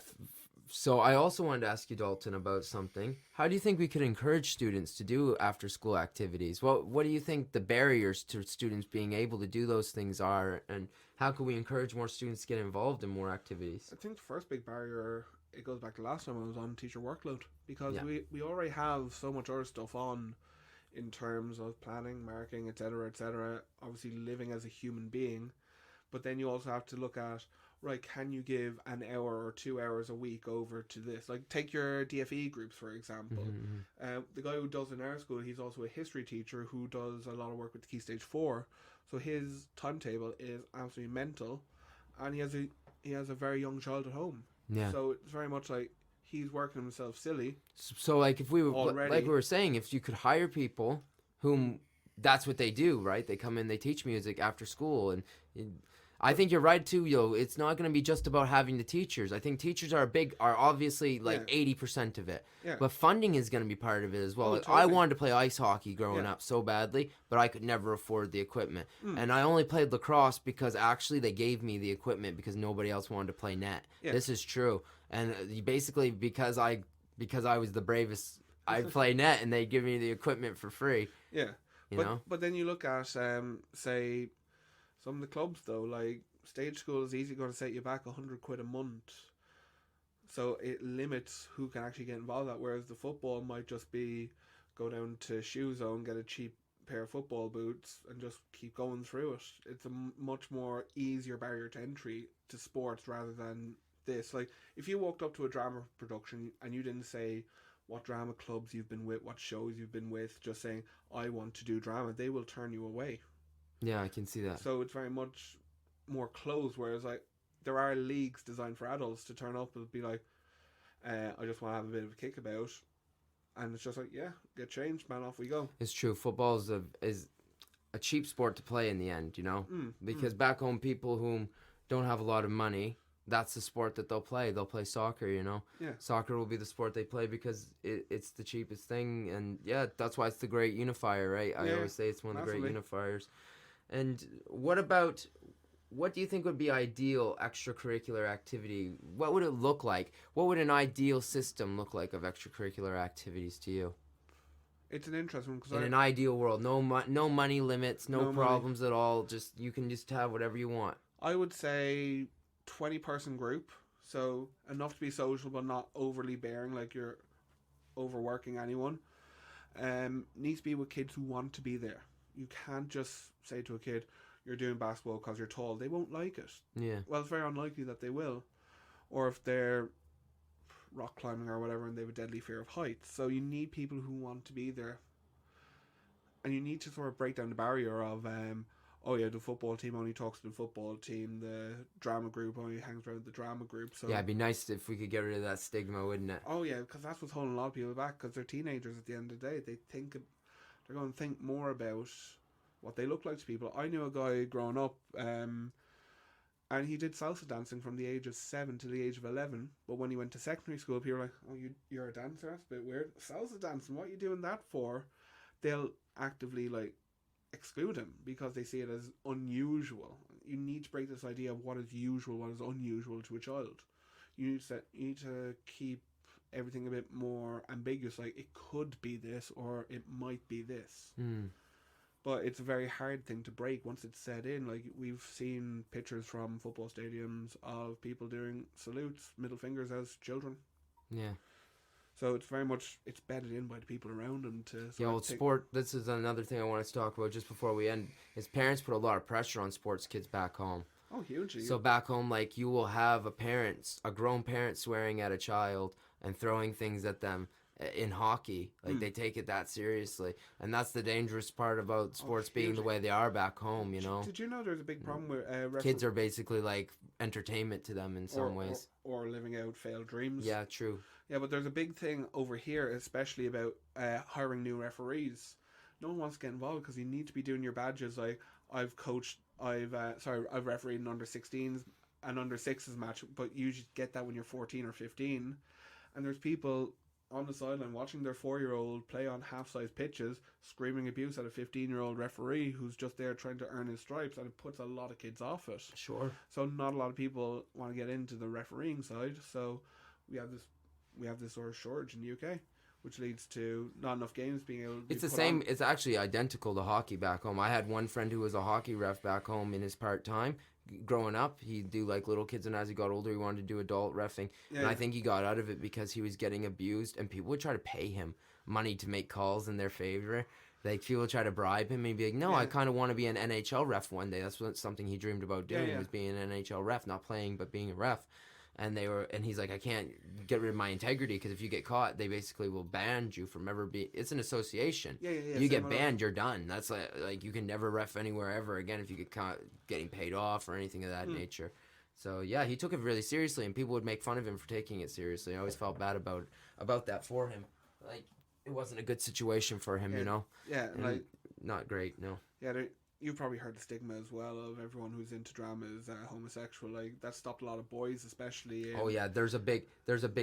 So I also wanted to ask you, Dalton, about something. How do you think we could encourage students to do after school activities? What do you think the barriers to students being able to do those things are, and how can we encourage more students to get involved in more activities? I think the first big barrier, it goes back to last time I was on, teacher workload, because Yeah. we already have so much other stuff on in terms of planning, marking, etc., obviously living as a human being. But then you also have to look at, right, can you give an hour or 2 hours a week over to this? Like, take your DFE groups, for example. The guy who does in our school, he's also a history teacher who does a lot of work with Key Stage 4. So his timetable is absolutely mental. And he has a very young child at home. Yeah. So it's very much like he's working himself silly. So like if we were Already. like we were saying, if you could hire people whom that's what they do, right? They come in, they teach music after school, and I think you're right too, yo. It's not going to be just about having the teachers. I think teachers are obviously like 80% of it. Yeah. But funding is going to be part of it as well. Oh, Like, I totally. wanted to play ice hockey growing Yeah. up so badly, but I could never afford the equipment. And I only played lacrosse because actually they gave me the equipment because nobody else wanted to play net. Yeah. This is true. And basically because I was the bravest, I play net and they give me the equipment for free. Yeah. You know? But then you look at, say, some of the clubs, though, like stage school is easily going to set you back £100 a month. So it limits who can actually get involved in that, whereas the football might just be go down to Shoe Zone, get a cheap pair of football boots and just keep going through it. It's a much more easier barrier to entry to sports rather than this. Like, if you walked up to a drama production and you didn't say what drama clubs you've been with, what shows you've been with, just saying, I want to do drama, they will turn you away. Yeah, I can see that. So it's very much more closed, whereas like there are leagues designed for adults to turn up and be like, I just want to have a bit of a kickabout. And it's just like, yeah, get changed, man, off we go. It's true. Football is a cheap sport to play in the end, you know? Because back home, people who don't have a lot of money, that's the sport that they'll play. They'll play soccer, you know? Yeah. Soccer will be the sport they play because it's the cheapest thing. And yeah, that's why it's the great unifier, right? I Yeah, always say it's one of the great massively. unifiers. And what do you think would be ideal extracurricular activity? What would it look like? What would an ideal system look like of extracurricular activities to you? It's an interesting one because In an ideal world, no money limits, no No money. problems at all. Just you can just have whatever you want. I would say 20-person group, so enough to be social but not overly bearing, like you're overworking anyone. Needs to be with kids who want to be there. You can't just say to a kid, you're doing basketball because you're tall. They won't like it. Yeah. Well, it's very unlikely that they will. Or if they're rock climbing or whatever and they have a deadly fear of heights. So you need people who want to be there. And you need to sort of break down the barrier of, oh yeah, the football team only talks to the football team. The drama group only hangs around the drama group. So Yeah, it'd be nice if we could get rid of that stigma, wouldn't it? oh yeah, because that's what's holding a lot of people back. Because they're teenagers at the end of the day. They're going to think more about what they look like to people. I knew a guy growing up, and he did salsa dancing from the age of 7 to the age of 11. But when he went to secondary school, people were like, "Oh, you're a dancer? That's a bit weird. Salsa dancing? What are you doing that for?" They'll actively like exclude him because they see it as unusual. You need to break this idea of what is usual, what is unusual to a child. You need to keep everything a bit more ambiguous. Like, it could be this or it might be this. But it's a very hard thing to break once it's set in. Like, we've seen pictures from football stadiums of people doing salutes, middle fingers as children. Yeah. So it's very much, it's bedded in by the people around them to sort Yeah, of well, take- sport, this is another thing I wanted to talk about just before we end, is parents put a lot of pressure on sports kids back home. Oh, hugely. So back home, like, you will have a grown parent swearing at a child and throwing things at them in hockey. Like, they take it that seriously. And that's the dangerous part about sports being the hugely. way they are back home, you know? Did you know there's a big problem with Kids are basically like entertainment to them in some ways. or living out failed dreams? Yeah, true. Yeah, but there's a big thing over here, especially about hiring new referees. No one wants to get involved because you need to be doing your badges. Like, I've refereed an under 16s and under 6s match, but you should get that when you're 14 or 15. And there's people on the sideline watching their 4-year-old play on half-size pitches, screaming abuse at a 15-year-old referee who's just there trying to earn his stripes, and it puts a lot of kids off it. Sure. So not a lot of people want to get into the refereeing side. So we have this sort of shortage in the UK, which leads to not enough games being able to be It's the put same. on. It's actually identical to hockey back home. I had one friend who was a hockey ref back home in his part-time. Growing up, he'd do like little kids, and as he got older, he wanted to do adult reffing. Yeah. And I think he got out of it because he was getting abused, and people would try to pay him money to make calls in their favor. Like, people would try to bribe him, and he'd be like, no, I kind of want to be an NHL ref one day. That's something he dreamed about doing, was being an NHL ref, not playing, but being a ref. And he's like, I can't get rid of my integrity, because if you get caught, they basically will ban you from ever being. It's an association. You get banned, you're done. That's like you can never ref anywhere ever again if you get caught getting paid off or anything of that nature. So yeah, he took it really seriously, and people would make fun of him for taking it seriously. I always felt bad about that for him. Like, it wasn't a good situation for him, you know. Yeah, And like not great. No. yeah, you've probably heard the stigma as well of everyone who's into drama is homosexual. Like, that stopped a lot of boys, especially. Oh yeah, there's a big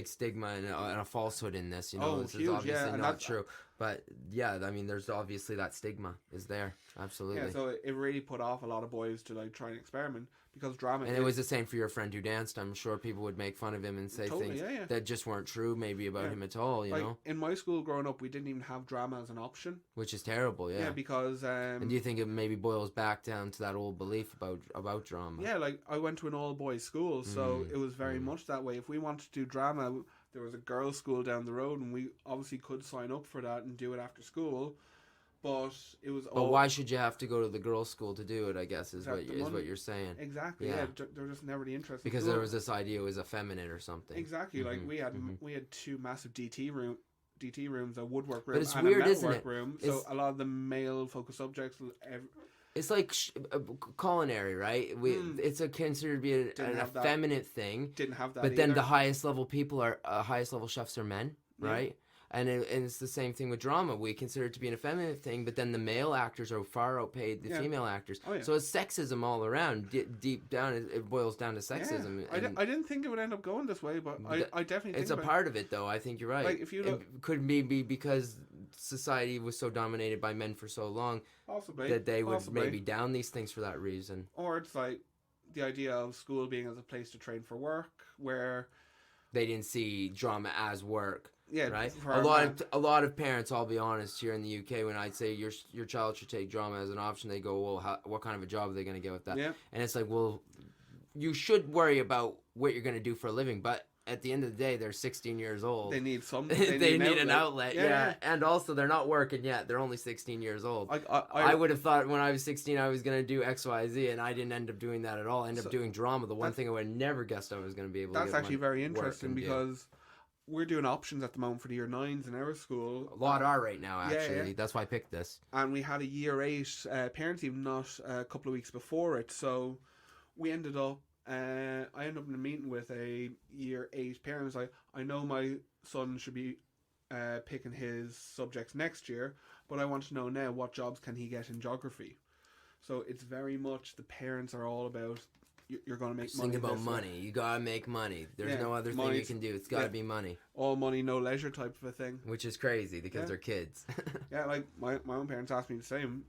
stigma and a falsehood in this. You know, Oh, this huge, is obviously and not true. But yeah, I mean, there's obviously that stigma is there. Absolutely. Yeah, so it really put off a lot of boys to like try and experiment because drama. And it was the same for your friend who danced. I'm sure people would make fun of him and say Totally, things yeah. that just weren't true, maybe about him at all. You like, know, in my school growing up, we didn't even have drama as an option. which is terrible. Yeah. Yeah, because And do you think it maybe boils back down to that old belief about drama? yeah, like I went to an all boys school, so it was very much that way. If we wanted to do drama, there was a girls' school down the road, and we obviously could sign up for that and do it after school. But it was. But why should you have to go to the girls' school to do it? I guess is Is that what you're saying. Exactly. Yeah. Yeah, they're just never the interest. in Because school. there was this idea it was effeminate or something. Exactly. Like we had two massive DT rooms, a woodwork room, But it's and weird, a isn't metalwork it? room. So It's- a lot of the male focused subjects. It's like culinary, right? It's considered to be an have that. effeminate thing. Didn't have that. But then either. the highest level people highest level chefs are men, right? And it's the same thing with drama. We consider it to be an effeminate thing, but then the male actors are far outpaid the female actors. Oh, yeah. So it's sexism all around. Deep down, it boils down to sexism. Yeah. I didn't think it would end up going this way, but I definitely think It's a part of it, though. I think you're right. Like, if you look- it could be because society was so dominated by men for so long possibly that they would possibly. maybe down these things for that reason. Or it's like the idea of school being as a place to train for work, where They didn't see drama as work. yeah, Right. for A our lot man- of parents. I'll be honest. Here in the UK, when I'd say your child should take drama as an option, they go, "Well, what kind of a job are they going to get with that?" Yeah. And it's like, well, you should worry about what you're going to do for a living, but at the end of the day, they're 16 years old. They need some. They need an outlet. Yeah, Yeah. And also, they're not working yet. They're only 16 years old. I I would have thought when I was 16 I was going to do X, Y, Z, and I didn't end up doing that at all. I ended up doing drama. The one thing I would have never guessed I was going to be able to That's get actually my very work interesting and do. because we're doing options at the moment for the year 9s in our school. A lot are right now, Yeah, actually. yeah. That's why I picked this. And we had a year 8 parents even not a couple of weeks before it. So we ended up, I ended up in a meeting with a year 8 parent. Like, I know my son should be picking his subjects next year, but I want to know now what jobs can he get in geography. So it's very much the parents are all about, you're going to make Just money. think about this way. money. You gotta make money. There's Yeah, no other thing you money's- can do. It's gotta yeah. be money, All money, no leisure type of a thing. which is crazy because Yeah. they're kids. Yeah, like my own parents asked me the same.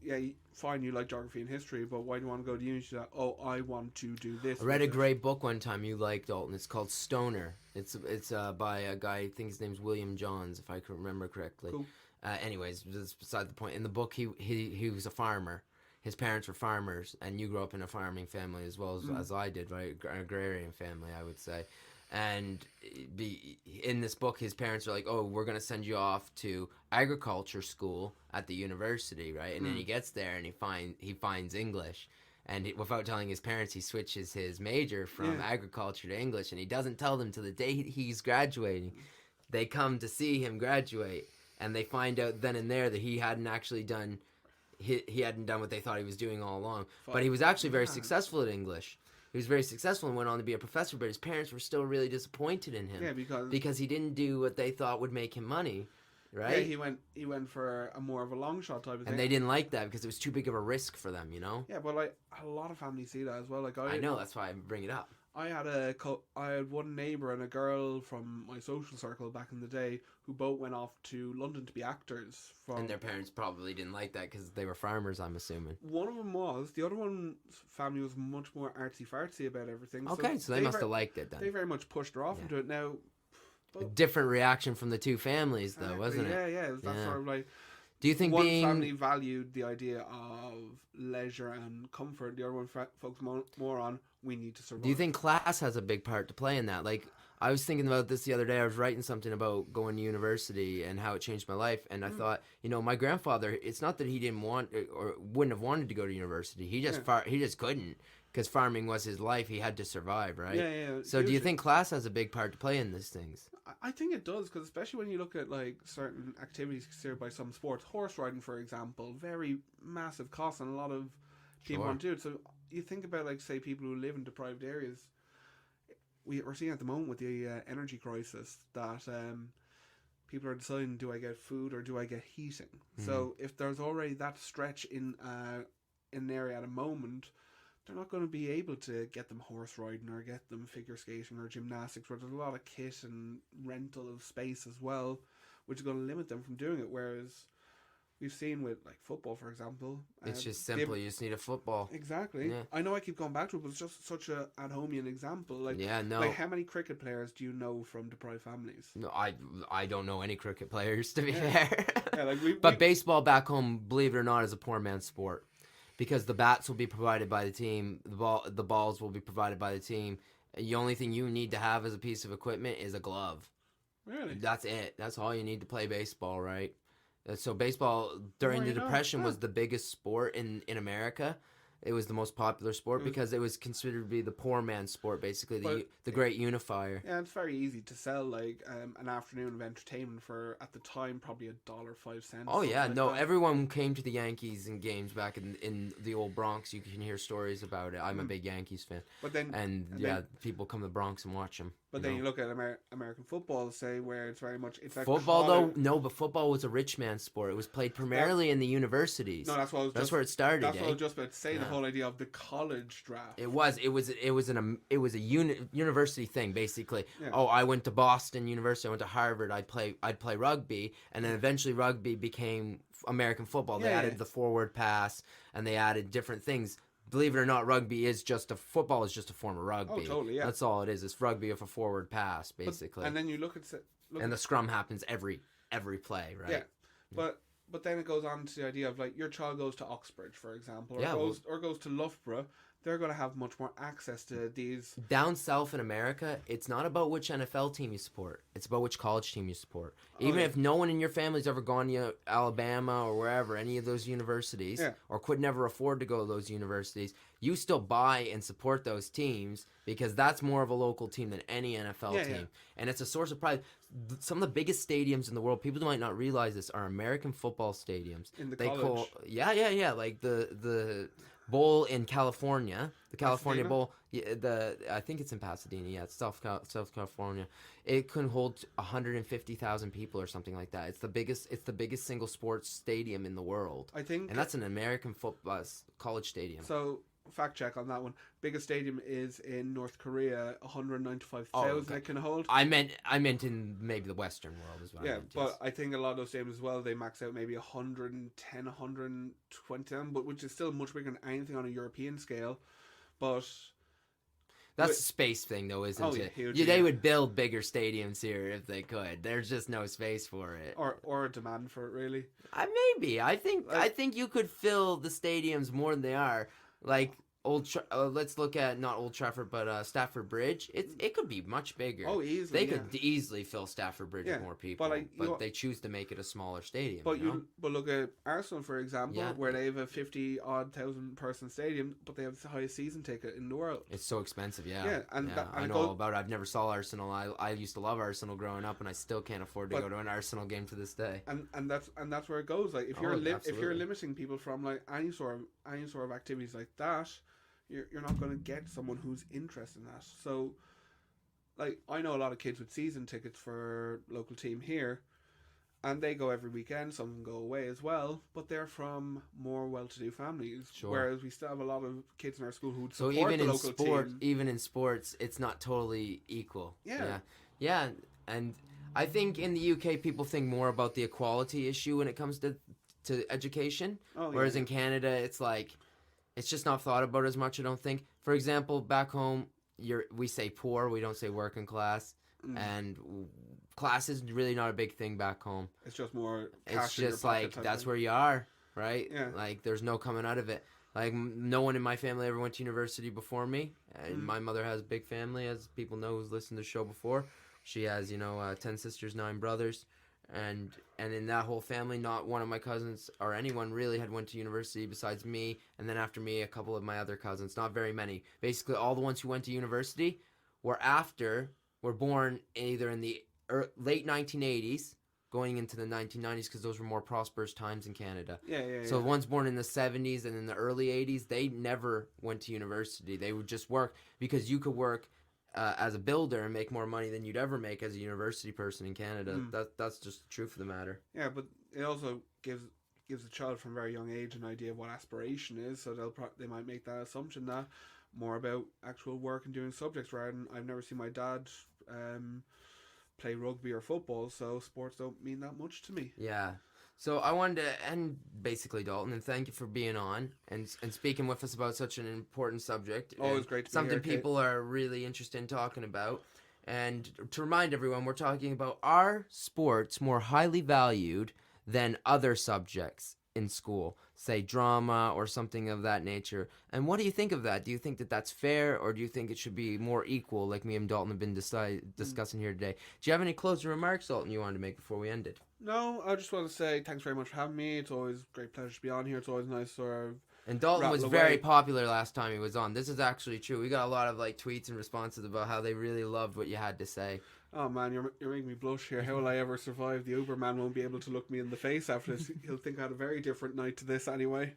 Yeah, fine, you like geography and history, but why do you want to go to uni? She's like, oh, I want to do this. I read a with it." great book one time you liked, Dalton. It's called Stoner. It's by a guy, I think his name's William Johns, if I can remember correctly. Cool. Anyways, that's beside the point. In the book, he was a farmer. His parents were farmers, and you grew up in a farming family as well as I did, right? An agrarian family, I would say. And in this book, his parents are like, "Oh, we're gonna send you off to agriculture school at the university, right?" And then he gets there and he finds English, and without telling his parents, he switches his major from agriculture to English, and he doesn't tell them till the day he's graduating. They come to see him graduate, and they find out then and there that he hadn't actually done. He hadn't done what they thought he was doing all along, but he was actually very successful at English. He was very successful and went on to be a professor, but his parents were still really disappointed in him. Yeah, because he didn't do what they thought would make him money, right? Yeah, he went for a more of a long shot type of thing. And they didn't like that because it was too big of a risk for them, you know? Yeah, but like a lot of families see that as well. Like I know, that's why I bring it up. I had one neighbour and a girl from my social circle back in the day who both went off to London to be actors. And their parents probably didn't like that because they were farmers, I'm assuming. One of them was. The other one's family was much more artsy-fartsy about everything. Okay, so they must have liked it then. They very much pushed her off into it. Now, a different reaction from the two families, though, wasn't it? Yeah. That's sort of like... Do you think one family valued the idea of leisure and comfort, the other one focused more on we need to survive? Do you think class has a big part to play in that? Like, I was thinking about this the other day. I was writing something about going to university and how it changed my life, and I thought, my grandfather, it's not that he didn't want or wouldn't have wanted to go to university. He just couldn't, because farming was his life. He had to survive, right? Yeah. So do you think class has a big part to play in these things? I think it does, because especially when you look at like certain activities considered by some sports, horse riding, for example, very massive cost, and a lot of people want to do it. So you think about, like, say, people who live in deprived areas. We're seeing at the moment with the energy crisis that people are deciding, do I get food or do I get heating? So if there's already that stretch in an area at a moment, they're not going to be able to get them horse riding or get them figure skating or gymnastics, where there's a lot of kit and rental of space as well, which is going to limit them from doing it. Whereas we've seen with, like, football, for example, it's just simple. You just need a football. Exactly. Yeah. I know I keep going back to it, but it's just such a at-homean example. Like, like, how many cricket players do you know from deprived families? No, I don't know any cricket players, to be fair. But baseball back home, believe it or not, is a poor man's sport. Because the bats will be provided by the team, the balls will be provided by the team. The only thing you need to have as a piece of equipment is a glove. Really? That's it. That's all you need to play baseball, right? So baseball during the Depression was the biggest sport in America. It was the most popular sport because it was considered to be the poor man's sport, basically, the great unifier. Yeah, it's very easy to sell, like, an afternoon of entertainment for, at the time, probably $1.05. Oh, yeah. No, everyone came to the Yankees in games back in the old Bronx. You can hear stories about it. I'm a big Yankees fan. But then... people come to the Bronx and watch them. But then you look at American football, say, where it's very much... It's like football, but football was a rich man's sport. It was played primarily in the universities. No, that's where it started. That's what I was just about to say, the whole idea of the college draft. It was a university thing, basically. Yeah. Oh, I went to Boston University, I went to Harvard, I'd play rugby, and then eventually rugby became American football. They added the forward pass, and they added different things. Believe it or not, football is just a form of rugby. Oh, totally, yeah. That's all it is. It's rugby with a forward pass, basically. And then you look at the scrum happens every play, right? Yeah, but then it goes on to the idea of, like, your child goes to Oxbridge, for example, or goes to Loughborough. They're going to have much more access to these. Down south in America, it's not about which NFL team you support. It's about which college team you support. Even if no one in your family's ever gone to Alabama or wherever, any of those universities, or could never afford to go to those universities, you still buy and support those teams because that's more of a local team than any NFL team. Yeah. And it's a source of pride. Some of the biggest stadiums in the world, people might not realize this, are American football stadiums. In the college. Like the bowl in California, the California Bowl. I think it's in Pasadena. Yeah, it's South California. It can hold 150,000 people or something like that. It's the biggest single sports stadium in the world. I think, and that's an American football college stadium. So, fact check on that one. Biggest stadium is in North Korea, 195,000 it can hold. I meant in maybe the Western world as well. Yeah, but I think a lot of those stadiums as well, they max out maybe 110, 120, but which is still much bigger than anything on a European scale. But that's a space thing, though, isn't it? Huge, they would build bigger stadiums here if they could. There's just no space for it, or a demand for it, really. Maybe I think you could fill the stadiums more than they are. Like let's look at not Old Trafford, but Stafford Bridge. It could be much bigger. Oh, easily. They could easily fill Stafford Bridge with more people, but they choose to make it a smaller stadium. But but look at Arsenal, for example, where they have a 50-odd thousand person stadium, but they have the highest season ticket in the world. It's so expensive, I know all about it. I've never saw Arsenal. I used to love Arsenal growing up, and I still can't afford to go to an Arsenal game to this day. And that's where it goes. Like if you're limiting people from, like, any sort of activities like that, you're not going to get someone who's interested in that. So, like, I know a lot of kids with season tickets for local team here, And they go every weekend. Some of them go away as well, but they're from more well-to-do families. Sure. Whereas we still have a lot of kids in our school who So support even the in local sport, team. even in sports, it's not totally equal. Yeah. And I think in the UK people think more about the equality issue when it comes to education, whereas in Canada it's like it's just not thought about as much. I don't think. For example, back home, we say poor, we don't say working class, and class is really not a big thing back home. It's just more. It's just like that's where you are, right? Yeah. Like there's no coming out of it. Like no one in my family ever went to university before me, and my mother has a big family, as people know who's listened to the show before. She has 10 sisters, 9 brothers, and in that whole family, not one of my cousins or anyone really had went to university besides me, and then after me, a couple of my other cousins. Not very many. Basically, all the ones who went to university were born either in the late 1980s, going into the 1990s, because those were more prosperous times in Canada. So the ones born in the 70s and in the early 80s, they never went to university. They would just work, because you could work as a builder and make more money than you'd ever make as a university person in Canada. That's just the truth of the matter. Yeah, but it also gives a child from a very young age an idea of what aspiration is, so they might make that assumption that more about actual work and doing subjects, rather than I've never seen my dad play rugby or football, so sports don't mean that much to me. Yeah. So I wanted to end basically, Dalton, and thank you for being on and speaking with us about such an important subject. Always great to be something here, people are really interested in talking about. And to remind everyone, we're talking about, are sports more highly valued than other subjects in school, say drama or something of that nature? And what do you think of that? Do you think that that's fair, or do you think it should be more equal, like me and Dalton have been discussing here today? Do you have any closing remarks, Dalton, you wanted to make before we ended? No, I just want to say thanks very much for having me. It's always a great pleasure to be on here. It's always nice to And Dalton was rattle very away. popular last time he was on. This is actually true. We got a lot of tweets and responses about how they really loved what you had to say. Oh man, you're making me blush here. How will I ever survive? The Uber man won't be able to look me in the face after this. He'll think I had a very different night to this anyway.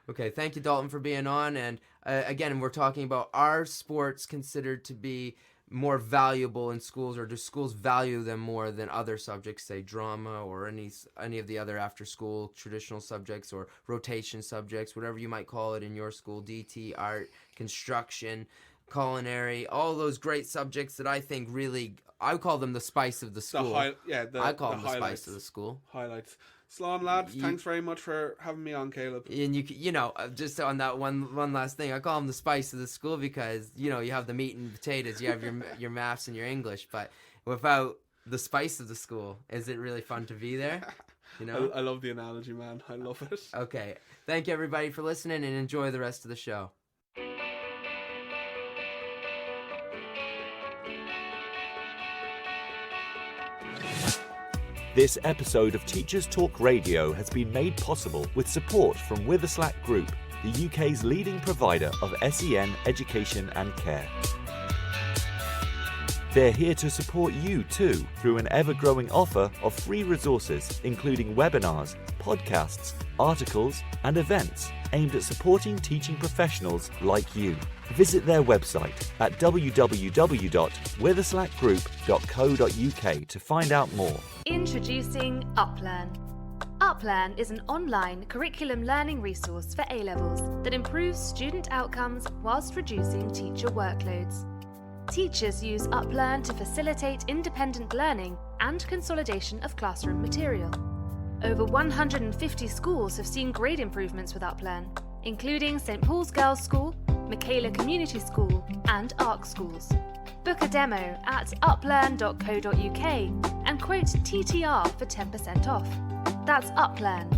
Okay, thank you, Dalton, for being on. And again, we're talking about, are sports considered to be more valuable in schools, or do schools value them more than other subjects, say drama or any of the other after-school traditional subjects or rotation subjects, whatever you might call it in your school, DT, art, construction, culinary, all those great subjects that I think really, I call them the spice of the school. I call them the spice of the school. Highlights. Slán lads, thanks very much for having me on, Caleb. And you know, just on that one last thing, I call them the spice of the school because, you have the meat and potatoes, you have your maths and your English, but without the spice of the school, is it really fun to be there? I love the analogy, man. I love it. Okay. Thank you, everybody, for listening, and enjoy the rest of the show. This episode of Teachers Talk Radio has been made possible with support from Witherslack Group, the UK's leading provider of SEN education and care. They're here to support you too through an ever-growing offer of free resources, including webinars, podcasts, articles, and events aimed at supporting teaching professionals like you. Visit their website at www.witherslackgroup.co.uk to find out more. Introducing UpLearn. UpLearn is an online curriculum learning resource for A-levels that improves student outcomes whilst reducing teacher workloads. Teachers use UpLearn to facilitate independent learning and consolidation of classroom material. Over 150 schools have seen grade improvements with UpLearn, including St Paul's Girls' School, Michaela Community School, and ARC schools. Book a demo at uplearn.co.uk and quote TTR for 10% off. That's UpLearn,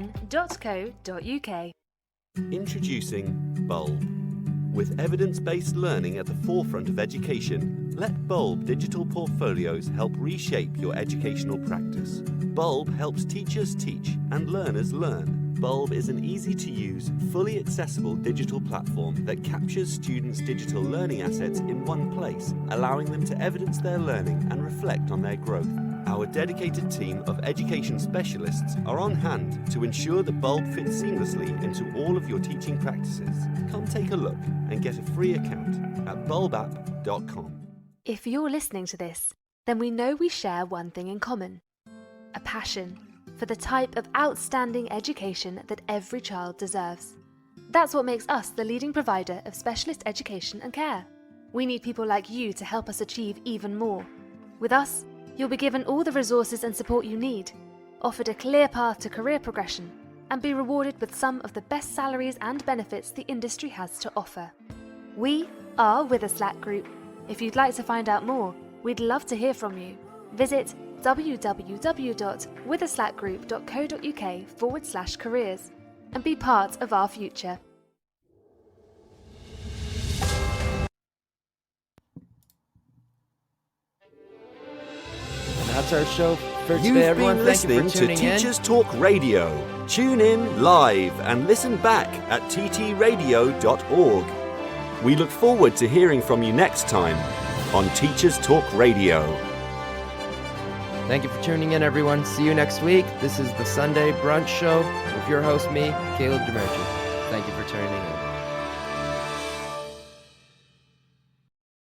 uplearn.co.uk. Introducing Bulb. With evidence-based learning at the forefront of education, let Bulb digital portfolios help reshape your educational practice. Bulb helps teachers teach and learners learn. Bulb is an easy-to-use, fully accessible digital platform that captures students' digital learning assets in one place, allowing them to evidence their learning and reflect on their growth. Our dedicated team of education specialists are on hand to ensure that Bulb fits seamlessly into all of your teaching practices. Come take a look and get a free account at bulbapp.com. If you're listening to this, then we know we share one thing in common: a passion for the type of outstanding education that every child deserves. That's what makes us the leading provider of specialist education and care. We need people like you to help us achieve even more. With us, you'll be given all the resources and support you need, offered a clear path to career progression, and be rewarded with some of the best salaries and benefits the industry has to offer. We are Witherslack Group. If you'd like to find out more, we'd love to hear from you. Visit www.witherslackgroup.co.uk/careers and be part of our future. And that's our show for today, You've everyone. been Thank you listening for to tuning in. Teachers Talk Radio. Tune in live and listen back at ttradio.org. We look forward to hearing from you next time on Teachers Talk Radio. Thank you for tuning in, everyone. See you next week. This is the Sunday Brunch Show with your host, me, Caleb Demerchant. Thank you for tuning in.